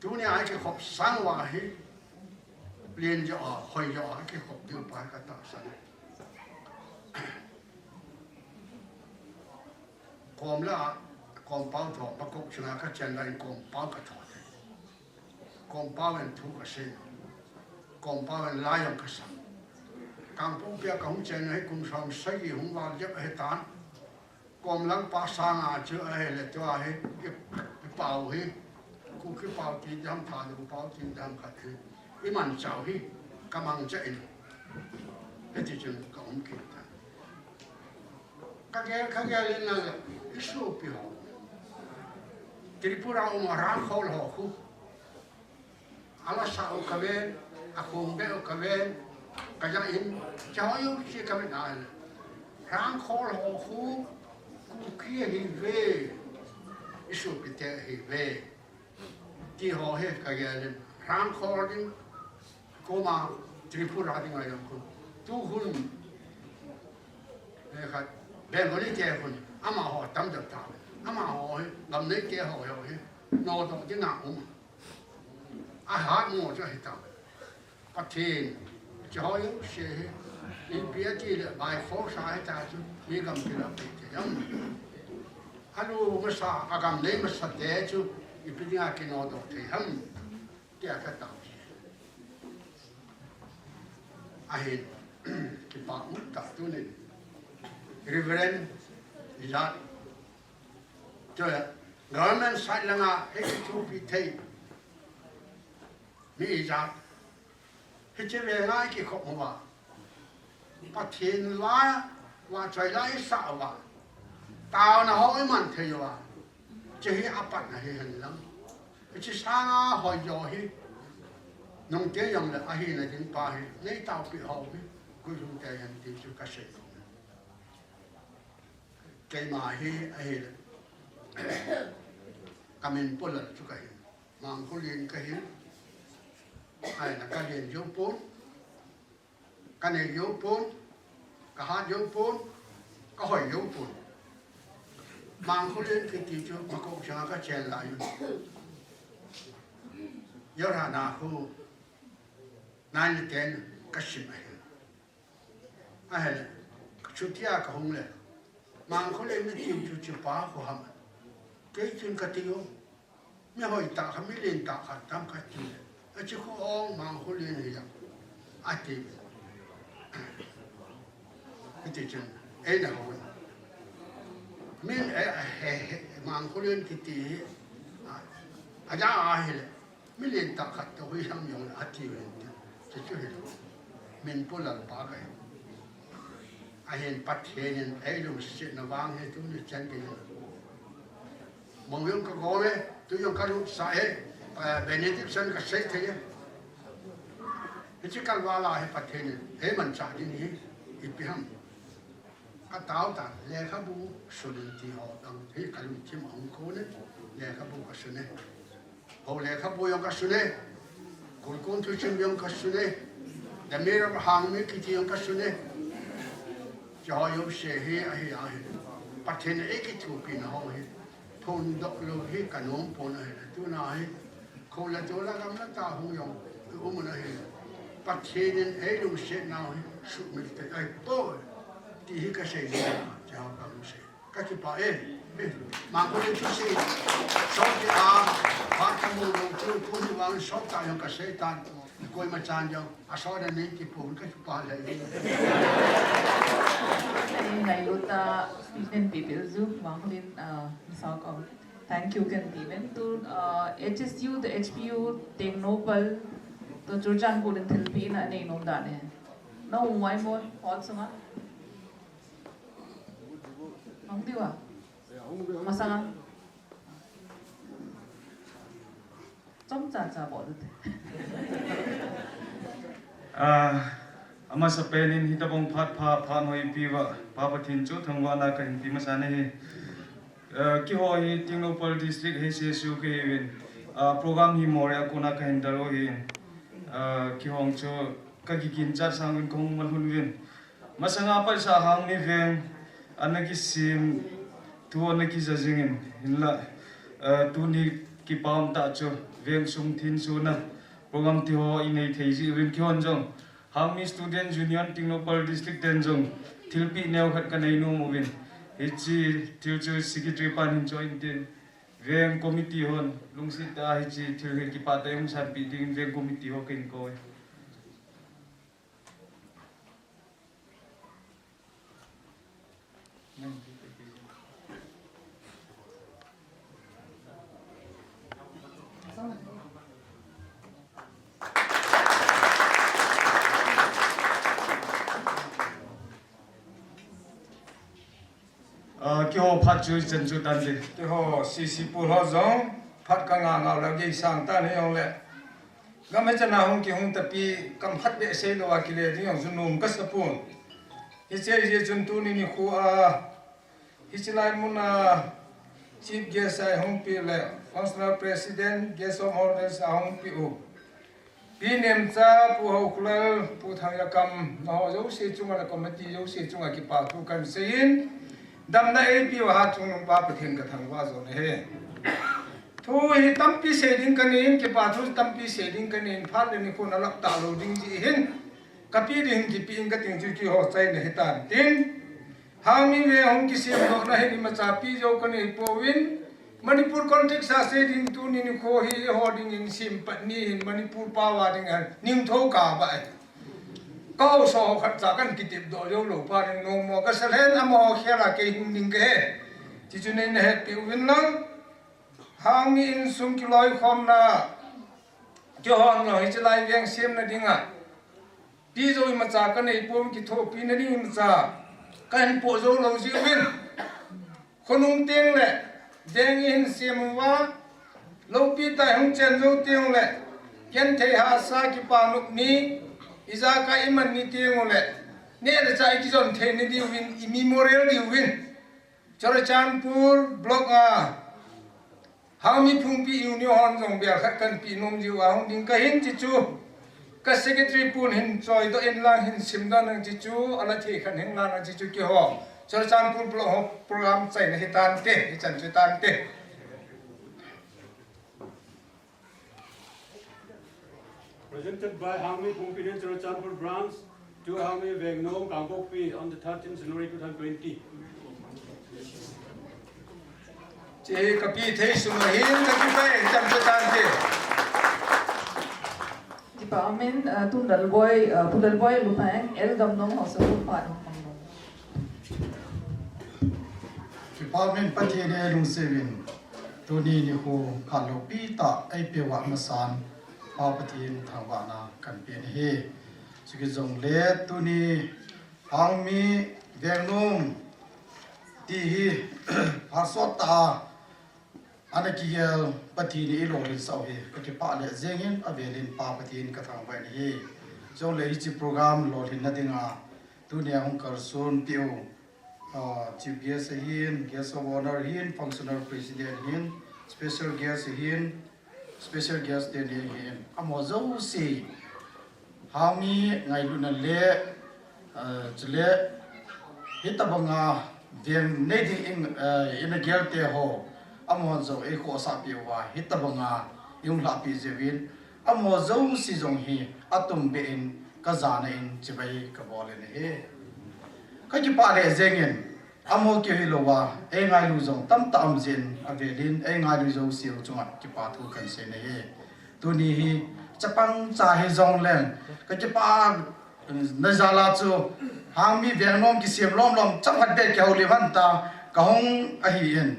ตัวนี้ไอ้ที่ขบสังวาฮีเรียนจะอ่ะคอยจะอ่ะที่ขบเดียวไปก็ตาสันกอมละกอมเป้าถอดประกบชนะก็เจนได้กอมเป้าก็ถอดกอมเป้าเป็นทุกข์เสียกอมเป้าเป็นลายองกษัตริย์การพบเพียกับหุ่นเจนให้คุณสามใส่หุ่นวาลเย็บให้ตานกอมลังภาษาอาเจอให้เลยตัวให้เป่าให้กูคือเป่าจีนทำทานกูเป่าจีนทำขัดให้อีมันเจ้าให้กำลังจะเอ็นให้ที่จึงก็อุ่นคิดกันข้าแกเล่นนั่นแหละอิสุพิหอทริปุระอุมารังขอลหอคุอาลาสาวกเวนอาคงเบลกเวนกะยังอินเจ้าอยู่ที่กเวนนั่นรังขอลหอคุกูเคียฮิเวอิสุพิเตฮิเวที่หอเฮกะแกเล่นรังขอลิงกูมาทริปุระดิ้งอะไรอย่างคุณทุกคนเนี่ยครับเบงคนนี้เจ้าคนอามาหอตั้มจับตาอามาหอลำนี้เจ้าหอเฮนอดอกที่หน้าอุ้มอาหารหมดจะให้ตามประเทศจะหอยเสียอีเบียที่เลยใบโฟสายตาจุมีกำลังรับไปเจ้าฮัลโหลมาสาอากาศนี้มาสัตย์เดจุอีปีนี้กินนอดอกที่ฮัมเจ้าก็ตามอาเห็นที่ปากมุดตัดตัวนี้Reverend Izat cho government side langa hekitu pitei mi Izat heche ve ngai ki khop ma pathin la wa chai lai sa wa tao na hoi man thei wa che hi apat na hi han lam heche sa nga hoi yo hi nong te yong la a hi na jin pa hi nei tao pi ho hi ku jung te han ti chu ka se cái mà hay cái mình bớt lần chút cái mà có liền cái hay là cái liền dấu bốn cái này dấu bốn cái hát dấu bốn cái hỏi dấu bốn mà có liền cái gì chứ mà cũng chẳng cái chèn lại nhớ ra nào khu nãy là tiền cái gì mà hay là chút kia cái hông này mangเขาเลยไม่จิ้มจุดป้าเขาทำเกี่ยจนกระติโอไม่หอยตาเขาไม่เล่นตาขัดตามกระติไอ้เจ้าเขาอ้องmangเขาเล่นอย่างอาทิตย์ก็จะจนเอ็นเอาไม่mangเขาเล่นกิติอาจารย์อะไรไม่เล่นตาขัดตัวยังอย่างอาทิตย์จะช่วยมันพูดหลังป้ากันอาเห็นปัดเห็นไอ้ลูกศิษย์นวางให้ทุกนี่จันกินมองยังก็โง่เลยทุกยังก็รู้สายเบเนดิกสันก็เสกทีที่กันว่าลาให้ปัดเห็นเฮ้มันจากที่นี้อีพิมก็ต้าวตาเลขาบูสุนิติหอตังที่กันที่มองโคเนี่ยเลขาบูก็สุนเน่พอเลขาบูยังก็สุนเน่คนทุกชิ้นยังก็สุนเน่แต่มีเราห่างมีกิจยังก็สุนเน่จะหอยเสียให้อาปัจเจกเอกทูปีนหอยพนดอกโลหิกันน้องพนให้ตัวนายคนละตัวละกำลังตาหงยองอุ้มนะให้ปัจเจกไอ้ลุงเสียนายสุดมิตรไอ้โป้ที่ฮิกเสียจะเอากำลังเสียก็จะไปมาคนที่เสียชอบที่อาพาขโมยลงทุนผู้ที่วางชอบตายอย่างเกษตรตันกอยมาจานยังอาสอดนี้ที่ผมก็จะไปเลย Nayuta Stephen Pipilzu, Mahlin Misakong. Thank you, Kantimen. To HSU, the HPU, Technopal, to Churchan Pudin Philippine, and Name Dane. No, why more? Also, Nongdiwa Masanga Trong cha bỏ được. Ama sa penin hitabong phat hoi piwa papatin chu thangwa na kan pi masane he ki hoi Technopal district HSU ke program hi moria kona kan daro hi ki hong chu kagi kincar sangin kong malhun win masanga pa sa hang ni veng anaki sim tu anaki jajingin hinla tu ni ki pam ta cho veng sung thin su na program ti ho inei thei ji rin khon jong hang mi student union tingnopal district ten jong thilpi neu khat ka nei nu movin hichi tilchu secretary pan hin join tin veng committee hon lungsi ta hichi thil ki pa ta yung san pi ding veng committee ho kin ko ki ho phat chu chen chu tan de Thì họ xì bù họ giống phát cả ngào là cái sang ta này ông lệ gam hết chân nào không kêu không tập pi cầm phát bệ xe đồ kia lệ thì ông dùng nôm cắt sập phun hi chơi chun tu ni khu hi chơi lại muốn chief guest ai không pi lệ functional president guest of honors không pi u pi nem cha pu hậu kulal pu thang ya kam nó dấu xe chung là committee dấu xe chung là cái bảo tu kan sein đâm nay pi wa chung nông ba pathin ka thang wa zo ne thu hi tampi setting kanin ke pa thu tampi setting kanin phal ni ko na lak ta lo ding ji hin kapi ding ki pi ka ting chu ho chai ne hitan tin hami ve hong ki sim do na hi ma cha pi jo kan hi powin manipur context sa setting tu ni ko hi holding in sim pat ni hin manipur pa wa ding an ning tho ka ba câu số khát giả căn kịch độ liêu lẩu ba nên nông mò cái sợi hen amo kia là cái hình đình cái chỉ cho nên hết biểu viên lắm hàng in sung cái lối khom na cho họ nói chỉ lại viên xem là đi ngà đi rồi mà giả cái này buông cái thô pin này đi mà giả cái hình bộ dâu lâu dữ viên con ông tiếng lệ đen in xem quá lâu pi tai không chen dâu tiếng lệ kiến thấy hạ sa cái bà nục ní iza ka iman ni tiengole ne da chai ki zon the ni di win memorial di win chora chanpur block how mi phung pi union jong bia khat kan pi nom jiu a hong ding ka hin chi chu ka secretary pun hin choi do en lang hin simda nang chi chu ala the khan hin lang chi chu ki ho chora chanpur block ho program chai na hitan te hi chan chu tan te Presented by Hangmi Pumpirin Chanpur branch to Hangmi Vengnom Kangkokpi on the 13th January 2020. Che kapi thei sumahin na ki pai cham chu tan te Department Pudal Boy Lupang El Gamnong Hospital Pan Department Patene Lung Sevin Tuni ni ho khalo pi ta ai pe wa masan pa patin thangwana kan pen he suki jong le tuni hangmi vengnum ti hi hasota anaki gel patini lo rin sau he ka pa le zengin avelin pa patin ka thang ban he jong le chi program lo rin na dinga tuni hong kar sun piu chief guest hin guest of honor hin functional president hin special guest hin special guest den hin amozo si hami ngai lu na le chle hitabanga den ne di in a gel te ho amozo e ko sa pi wa hitabanga yung la pi jewin amozo si jong hi atum be in ka zana in chibai ka bole ne he ka ki pa le zengin amo ki hilowa e ngai lu jong tam tam jin avelin e ngai lu jong sil chunga ki pa thu kan se ne he tu ni hi chapang cha he jong len ka ki pa na jala chu hang mi vengnom ki sim lom lom chamat de ke holi van ta ka hong a hi en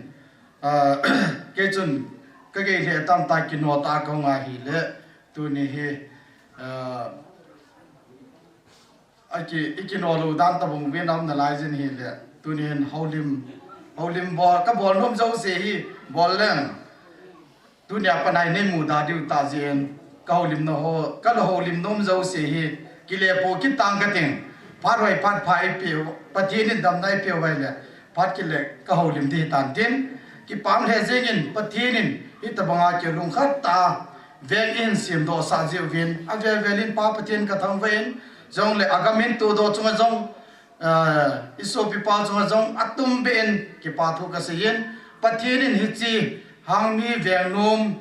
ke chun ka ge le tam ta ki no ta ka nga hi le tu ni hi iki no lu dan ta bung vietnam na lai jin hi le tunin haulim bol ka bol nom zo se hi bol leng tunia panai ne mu da diu ta jen ka haulim no ho ka lo haulim nom zo se hi kile po ki tang ka ting phat hoi phat phai pi pathin dam nai pi wai le phat kile ka haulim ti tan tin ki pam le jengin pathin i ta banga ke lung khat ta veng in sim do sa jiu vin a ve velin pa patien ka thang vein zong le agamin tu do chunga zong isopi pa chunga zong atum ben ki pa thu ka se yin patien in hi chi hangmi veng nom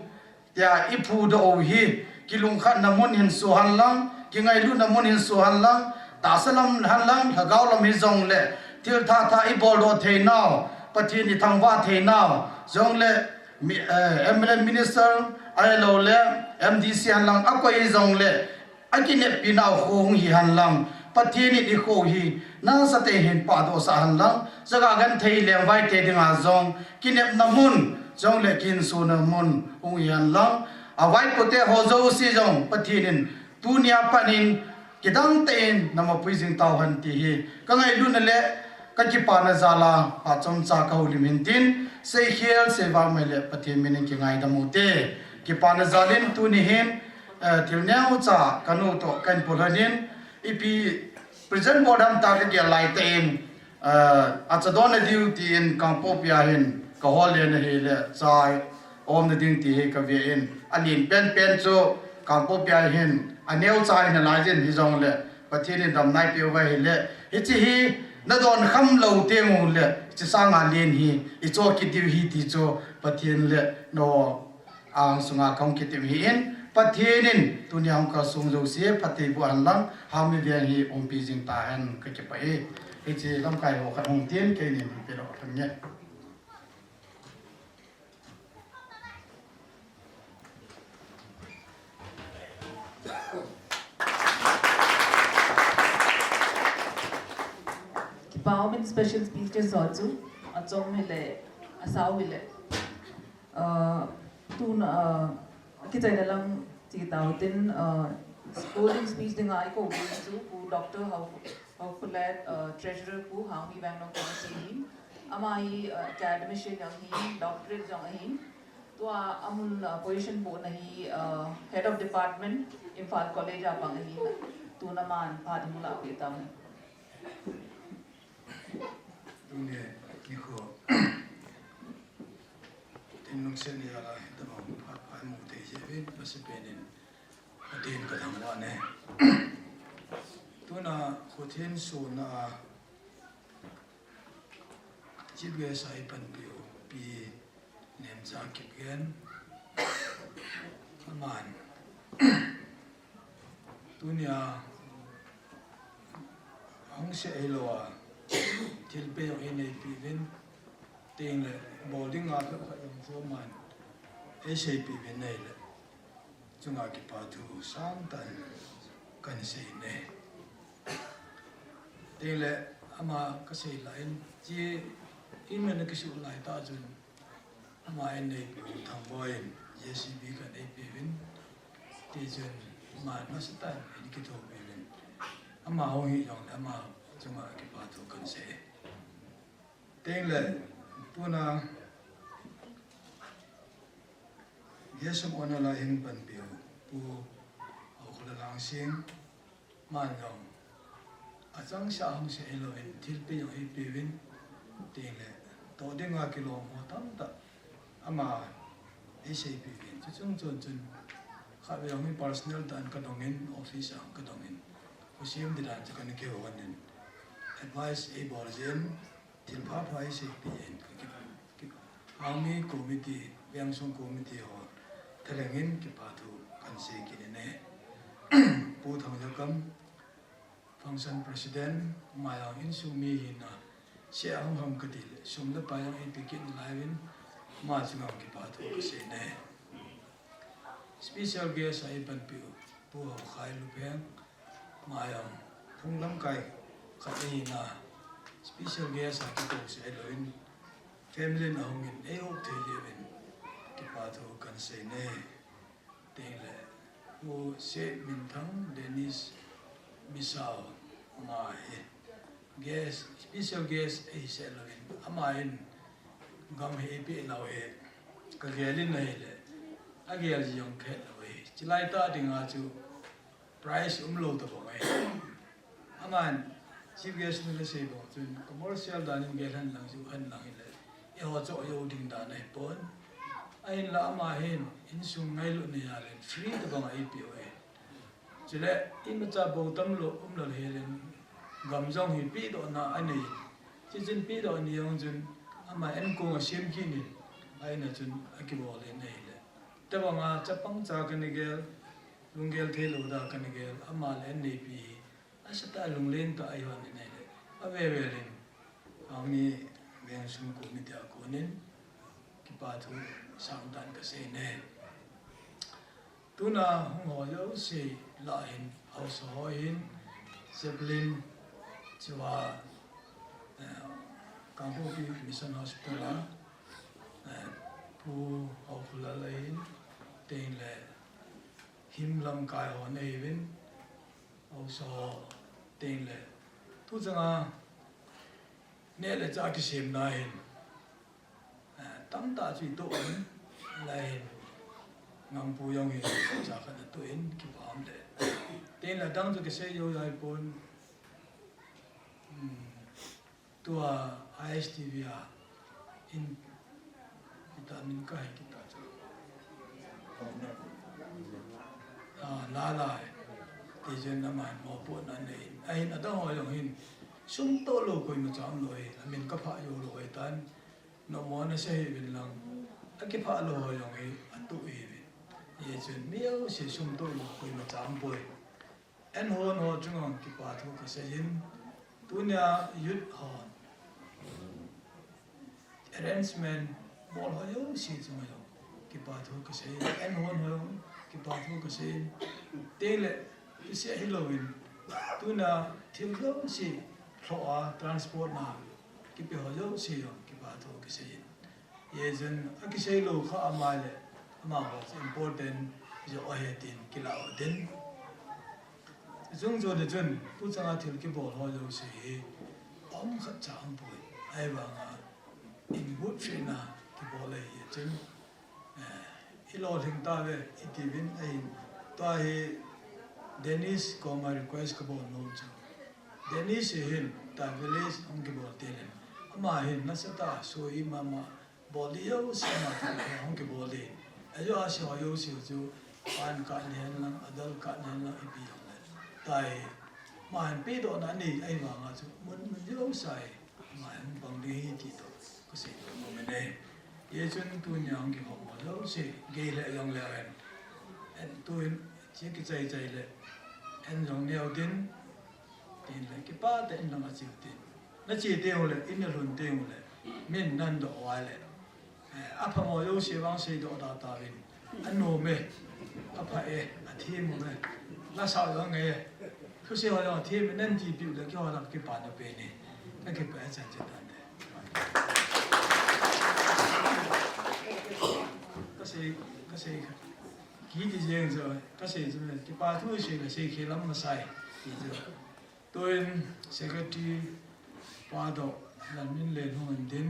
ya ipu do hi kilung khat namun hin su han lang ki ngai lu namun hin su han lang ta salam han lang hagaw lam hi zong le til tha tha i bol do the now patien ni thang wa the now zong le MLA minister ai lo le MDC han lang akoi zong le akine pinau khong hi han lang patien ni kho hi na sa te hin pa do sa han lang jaga gan thei le vai te dinga zong kinep namun zong le kin su namun ong yan lang awai ko te ho zo si zong patien tunia panin kidang ten nama puijing tau han ti hi ka ngai lu na le ka ki pa na zala pa chom cha ka uli min tin se hiel se wa me le patien min ki ngai da mu te ki pa na zalin tu ni hin til neu cha kanu to kan polanin ipi present modern ta ke lai ten a cha don na diu ti in kampopia hin ka hol le na he le chai om na ding ti he ka ve in anin pen pen chu kampopia hin aneu chai na lai jen hi jong le patien in dam nai pe wa hi le hi chi hi na don kham lo te ngu le chi sa nga len hi i cho ki diu hi ti cho patien le no ang sunga kham ki ti hi in patien in tunyam ka sung zo se pati bu an lang ha mi ve hi om pi jing ta han ka ki pa hi chi lam kai ho kha hong tien ke ni pe ro thang ne Bauman special speeches also achom mile asaw mile tun kita dalam citautin schooling speech dengan ai ko bu ku doctor how fulat treasurer ku how mi bang no committee amai academician yang hi doctorate yang hi to amul position bo nahi head of department Imphal college apang hi tu naman padimula pita dunia ni ko tin nung sen ya la ta ma pa mu te je ve pa se penin atin ka thang wa ne tu na ko thiên su na chi ge sai pan bio pi nem cha ki gen man dunia hong se elo til pe in ei pi vin ting le boarding a ka yong so man e sei pi vin nei le chunga ki pa thu sang tan kan sei ne ting le ama ka sei la in chi in men ka su lai ta chun ama en nei pi thang boin JCB kan ei pi vin ti chun ma na sa tan in ki tho pi vin ama ho hi yong ama chunga ki pa thu kan sei Teng le puna yesum ona la hing pan piu pu au khula lang sing man yong achang sha hong se elo en thil pe yong e piwin teng le to dinga kilo mo tam ta ama e se piwin chu chung chon chun kha be yong personal dan ka dongin office ang ka dongin usim diran cha kan ke wanin advice e borjen til pa pa se pin army committee yang song committee ho thalengin ki pa thu kan se ki ne pu thang ja kam function president mayang in su mi hina se ang ham ka dil sum da pa yang in pikin live ma chungam ki pa thu ka se ne special guest ai ban pi pu ho khai lu peng mayang phung lam kai khat na special guest aki ko se loin family na hongin e ok the levin ki pa tho kan se ne te le wo se min thang Dennis Misao ma he guest special guest e se loin ama in gam he pe law he ka gelin nei le agel jong khe law he chilai ta dinga chu price lo ta bo mai aman chief guest ni le se bo chun commercial danin gelan lang ju han lang ile e ho cho yo ding da nei pon ai la ma hin in sung ngai lu ni ya len free to bang ai pi oi chile in ma cha bo tam lo lo he len gam jong hi pi do na ani chi jin pi do ni yong jun ama en ko nga sim ki ni ai na jun aki bo le nei le te bang a cha pang cha ka ni gel lung gel the lo da ka ni gel ama le nei pi asa ta lung len to ai wan ni nei le a ve ve len ang ni veng sung ko mi ta ko nin ki pa thu sang dan ka se ne tu na hong ho yo se la hin au so ho hin Zeppelin chwa Kampopi Mission Hospital pu au khula lain ten le him lam kai ho nei vin au so ten le tu changa ne le cha ki sim na hin tam ta chi to an lai ngam pu yong hi cha kha tu in ki pam le ten le dang chu ki se yo yai pon tua ISTV in vitamin ka hai kita chu la la ti jen na mai mo po na nei ai na da ho yong hin sum to lo ko ma cham loi amin ka pha yo lo ai tan no mo na se bin lang a ki pha lo ho yong ai atu e ye jen miao se sum to lo ko ma cham poi en ho no chung ki pa thu ka se yin tunya yut hon arrangement bol ho yo si chung yo ki pa thu ka se en hon ho ki pa thu ka se te le ki se halloween tuna thil lo si thlo a transport na ki pe ho yo si yo ki pa thu ka se ye jen a ki se lo kha ama le ama ho important jo a he tin ki la o den zung zo de jen pu changa thil ki bol ho yo si om kha chang pu ai ba nga in wood tree na ki bol le ye jen ilo thing ta ve itivin ai ta he Dennis ko ma request ko bol no chu Dennis hin ta village om ki bol te len ama hin na sa ta so I mama bol yo sa ma ta om ki bol le ayo a se ho yo si chu an ka len lang adal ka len lang ipi tai man pe do na ni ai wa nga chu mun yo sai man bang di ti to ko se mo me ne ye chun tu nyang ki ho mo lo se ge le yong le en tu chi ki chai chai le en yong neo din tin le ki pa te en ma chi tin na chi te ho le in run te ho le min nan do wa le a pha mo yo se wang se do da ta vin an no me a pha e a thi mo me la sa yo nge khu se ho yo thi me nan ji pi le ki ho da ki pa na pe ni na ki pa cha cha da de ka se ki di jeng zo ka se zo ki pa thu se le se ki lam ma sai ki zo toin secretary pa do lan min le no an din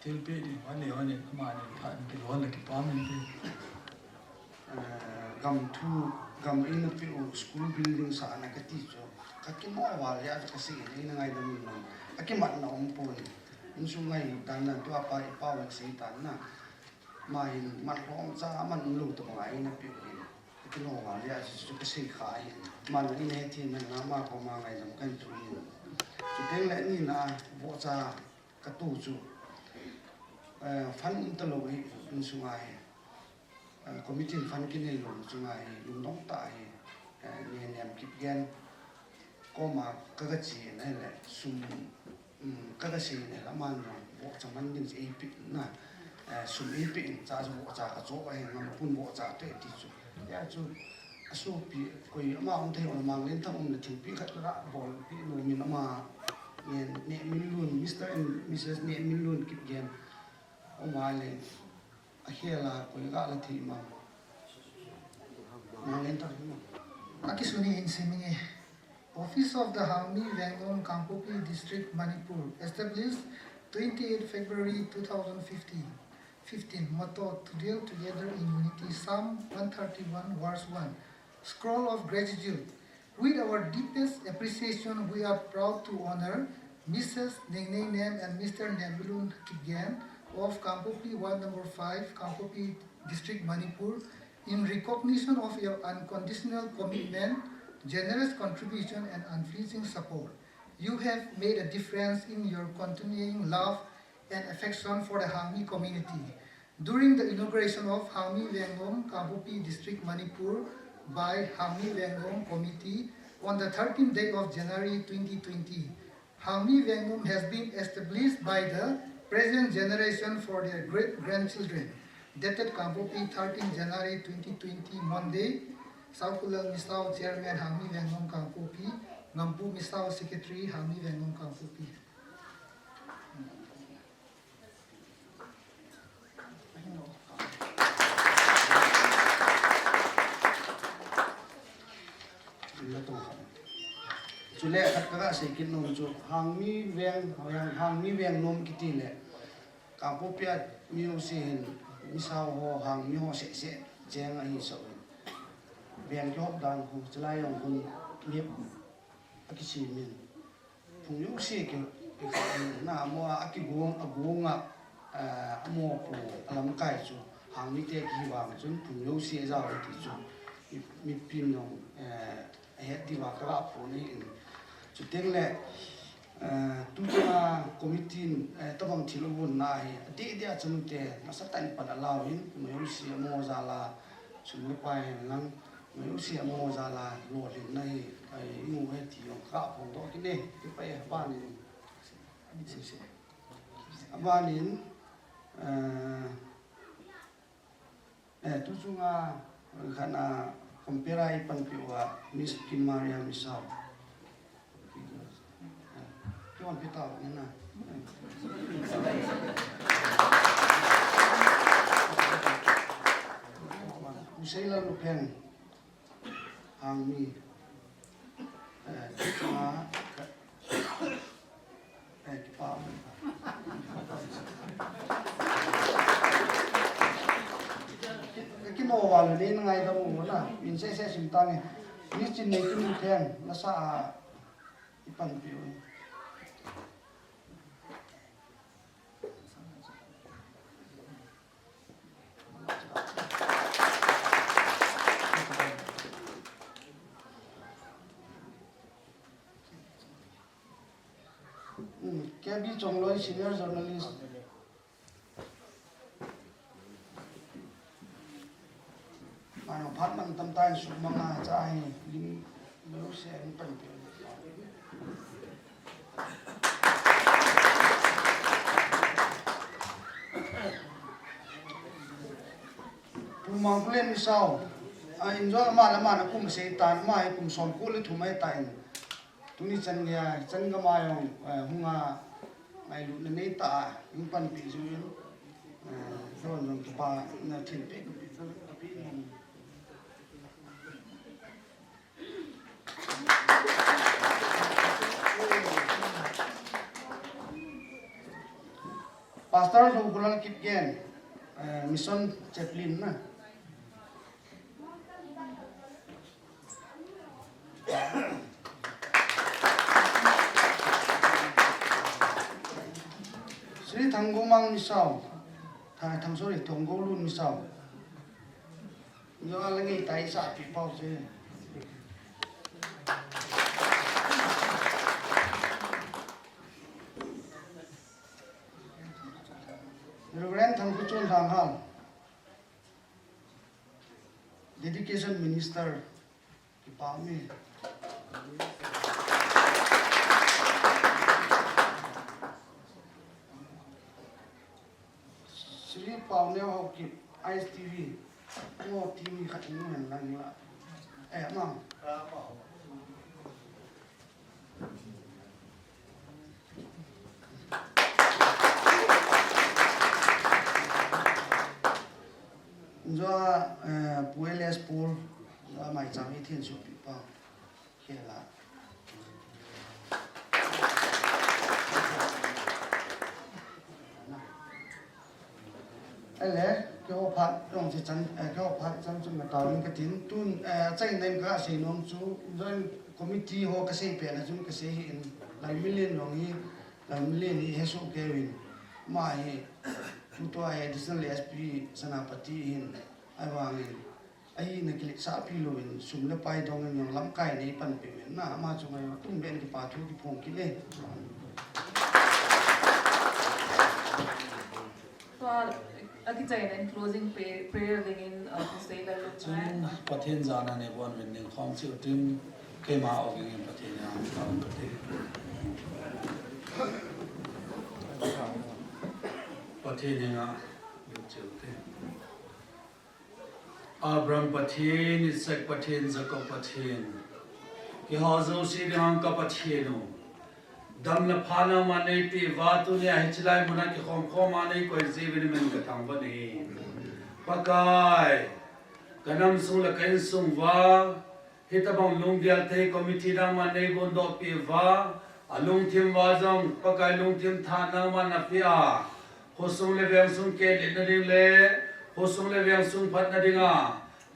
til pe di han le han ma ne phan ki ho le ki pa min pe gam thu gam in a pi school building sa na ka ti cho ka ki mo wa ya ka se ni na ngai da min na a ki mat na om pon in su ngai dan na to pa I pa wa se tan na mai mat long cha man lu to ngai na pi ki no wa ya su ka se khai man ni ne ti na na ma ko ma ngai dam kan tu ni chu teng le ni na bo cha ka tu chu fan to lo in su ngai committee fan ki ne lo chu ngai lung dong ta ni nem ki gen ko ma ka ga chi na le sum ka ga si ne la man bo cha man din e pi na sum e pi cha chu bo cha ka cho ai ngam pun bo cha te ti chu ya chu asu pi koi ama ong the on mang len ta om na thi pi khat ra bol pi no min ama ne min lun Mr and Mrs ne min lun ki gen o ma le a hela koi ga la thi ma mang len ta Akisuni in Siminge, Office of the Haumi Yangon Kampopi District, Manipur, established 28 February 2015. 15. Motto: to deal together in unity. Psalm 131, verse 1. Scroll of gratitude. With our deepest appreciation, we are proud to honor Mrs. Nengne Nem and Mr. Nebulun Kigyan, of Kampopi Ward Number 5, Kampopi District, Manipur, in recognition of your unconditional commitment, generous contribution and unflinching support. You have made a difference in your continuing love and affection for the Hami community. During the inauguration of Hami Vengom Kampopi District, Manipur by Hami Vengom Committee on the 13th day of January 2020, Hami Vengom has been established by the present generation for their great-grandchildren. Dated Kampopi 13 January 2020, Monday, Saukulal Misao Chairman Hami Vengom Kampopi, Ngampu Misao Secretary Hami Vengom Kampopi. chú lệ khát các sĩ kinh nôm chú hàng mi veng nôm kiti lệ cả bộ bia miu sin mi sao ho hàng mi ho sẽ cheng ai so veng cho hấp đàn khu chlai yong kun nghiệp aki si min phung yu si ke na mo aki buông mo pu alam kai chú hàng mi te ki wang chun phung yu si za ti chú mi pin nong hết đi vào các bạn phụ nữ chủ tịch lệ tu cha committee tập bằng thiếu vốn này đi đi trong thế nó sắp thành phần lao in mấy ông sĩ mua ra là chúng nó quay lăng mấy ông sĩ mua ra là lúa hiện nay cái mua hết thì ông các phụ đó cái này cái phải ba nghìn tu chung khả năng Komperai panpiwa Miss Kim Maria Misao. Kiwan pitau nina. Usela lupeng Hami. Kita kita cái mồ vào lên ngày đâu muốn là mình sẽ chúng ta này biết trên này cái thèn nó xa cái phần biểu cái biết trong lối senior journalist ano phát man tam tay su mga chai lim lu se an pan pe pu mang plen sao enjoy ma la ma na kum se tan mai kum som ko le thumai tain tuni chan ya chan ga ma yong hunga mai lu ne nei ta ing pan pi su yin ron ron pa na thin pe pi Pastor so kulang kip gen mission chaplain na Sri Thanggomang Misao thang sorry Thonggolun Misao do langi tai sa pi pau se Reverend Thangkuchon Hanghal, Dedication Minister, Kipami. Sri Paune Hokip, ISTV, oh TV khatinu henlang la. Mang. do Pueles Pool do mai chang i thiên su pi pa ke la ale ke ho phat rong chi chan ke ho phat chang chu ma ta ning ka tin tun chai nem ka se nom chu join committee ho ka sei pe na chu ka sei in lai million rong hi lai million hi he su ke win ma hi chu to ai additional SP Sanapati hin ai wangin ai na kili sa pi loin sumle pai dong yang lam kai nei pan pe na ma chu ngai tum ben ki pa thu ki phong ki le So Akitay in closing prayer within to say that Chun pathin jana ne bon min ning khom chi tim ke ma o gi pathin ya kaun pathin nga yu chu te Abram pathin Isak pathin Jacob pathin ki ha zo si rang ka pathin dam la phana ma nei pi wa tu ne hichlai muna ki khom khom ma nei koi zivin men ka thang ba ni pakai kanam sung la kain sung wa hitabang lung dia the committee na ma nei bon do pi wa alung thim wa jong pakai lung thim tha na ma na pia ho sung le bang sung ke le na ding le ho sung le bang sung phat na dinga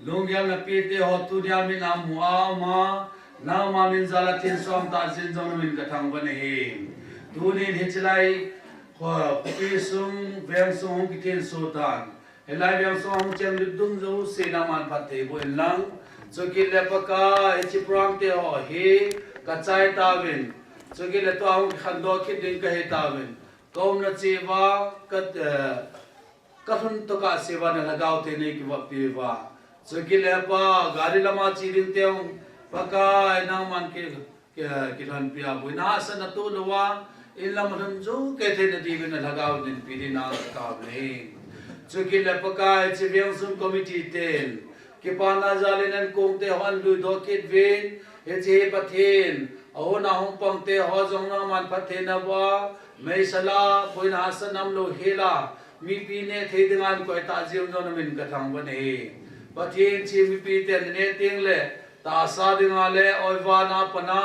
lung dia na pi te ho tu dia min am wa ma now mamin zala tin som ta jin jong min ka thang ban he tu ni hichlai kho pi sung veng sung ki tin so tan helai veng sung chen lu dung zo se na man phat the bo lang so ki le pa ka chi pram te ho he ka chai ta win so ki le to ang khan do ki din ka he ta win kom na chi wa ka hun to ka se wa na lagaw te nei ki wa pi wa so ki le pa gari lama chi din te pakai nang man ke kiran pia bui na sa na tu luwa ilam ram zo ke the na di na lagaw din pi din na ka ble chu ki le pakai chi vyang sum committee ten ki pa na jalinan kong te han lu do kit vin he che pathin au na hong pang te ho jong na man pathin na wa mai sala bui na sa nam lo hela mi pi ne the dingan ko ta jiom no min ka thang ban he pathin chi mi pi ten ne ting le ta sa dinga le oiwana pana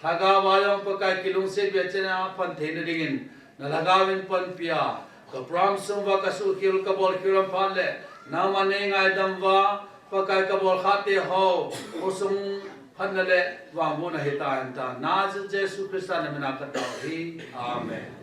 thaga wayong pakai kilung se bechena pan thein ringin na lagawin pan pia ka pram sum wa ka su kil ka bol kiram pan le na mane ngai dam wa pakai ka bol khate ho usum phan le wa mo na heta anta na jesu christa na mena ka ta hi amen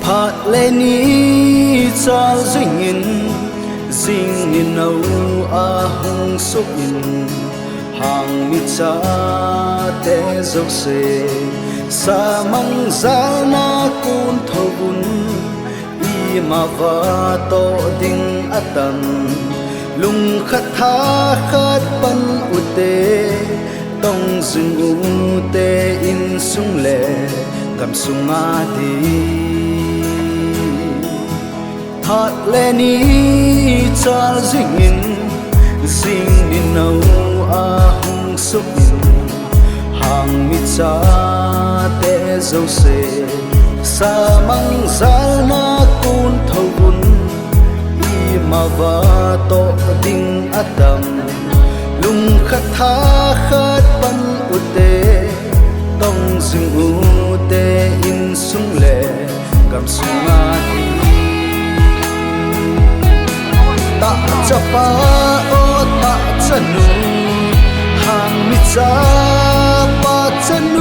Phật lê ni cho duyên in dinh in nâu a hung xúc in hàng mi cha te dốc se sa mang za na kun thâu bun i ma va to ding atam lung khát tha khát pan ute tông dừng ute in sung lệ cầm sung a đi Hạt lê ni cha dinh in nâu a hung xúc in hàng mi cha te dâu se sa mang za na kun thâu bun i ma va to ding atam lung khát tha khát pan ute tông dừng ute in sung lệ cầm sung a đi ta chapa o ta chanu hang mi cha pa chanu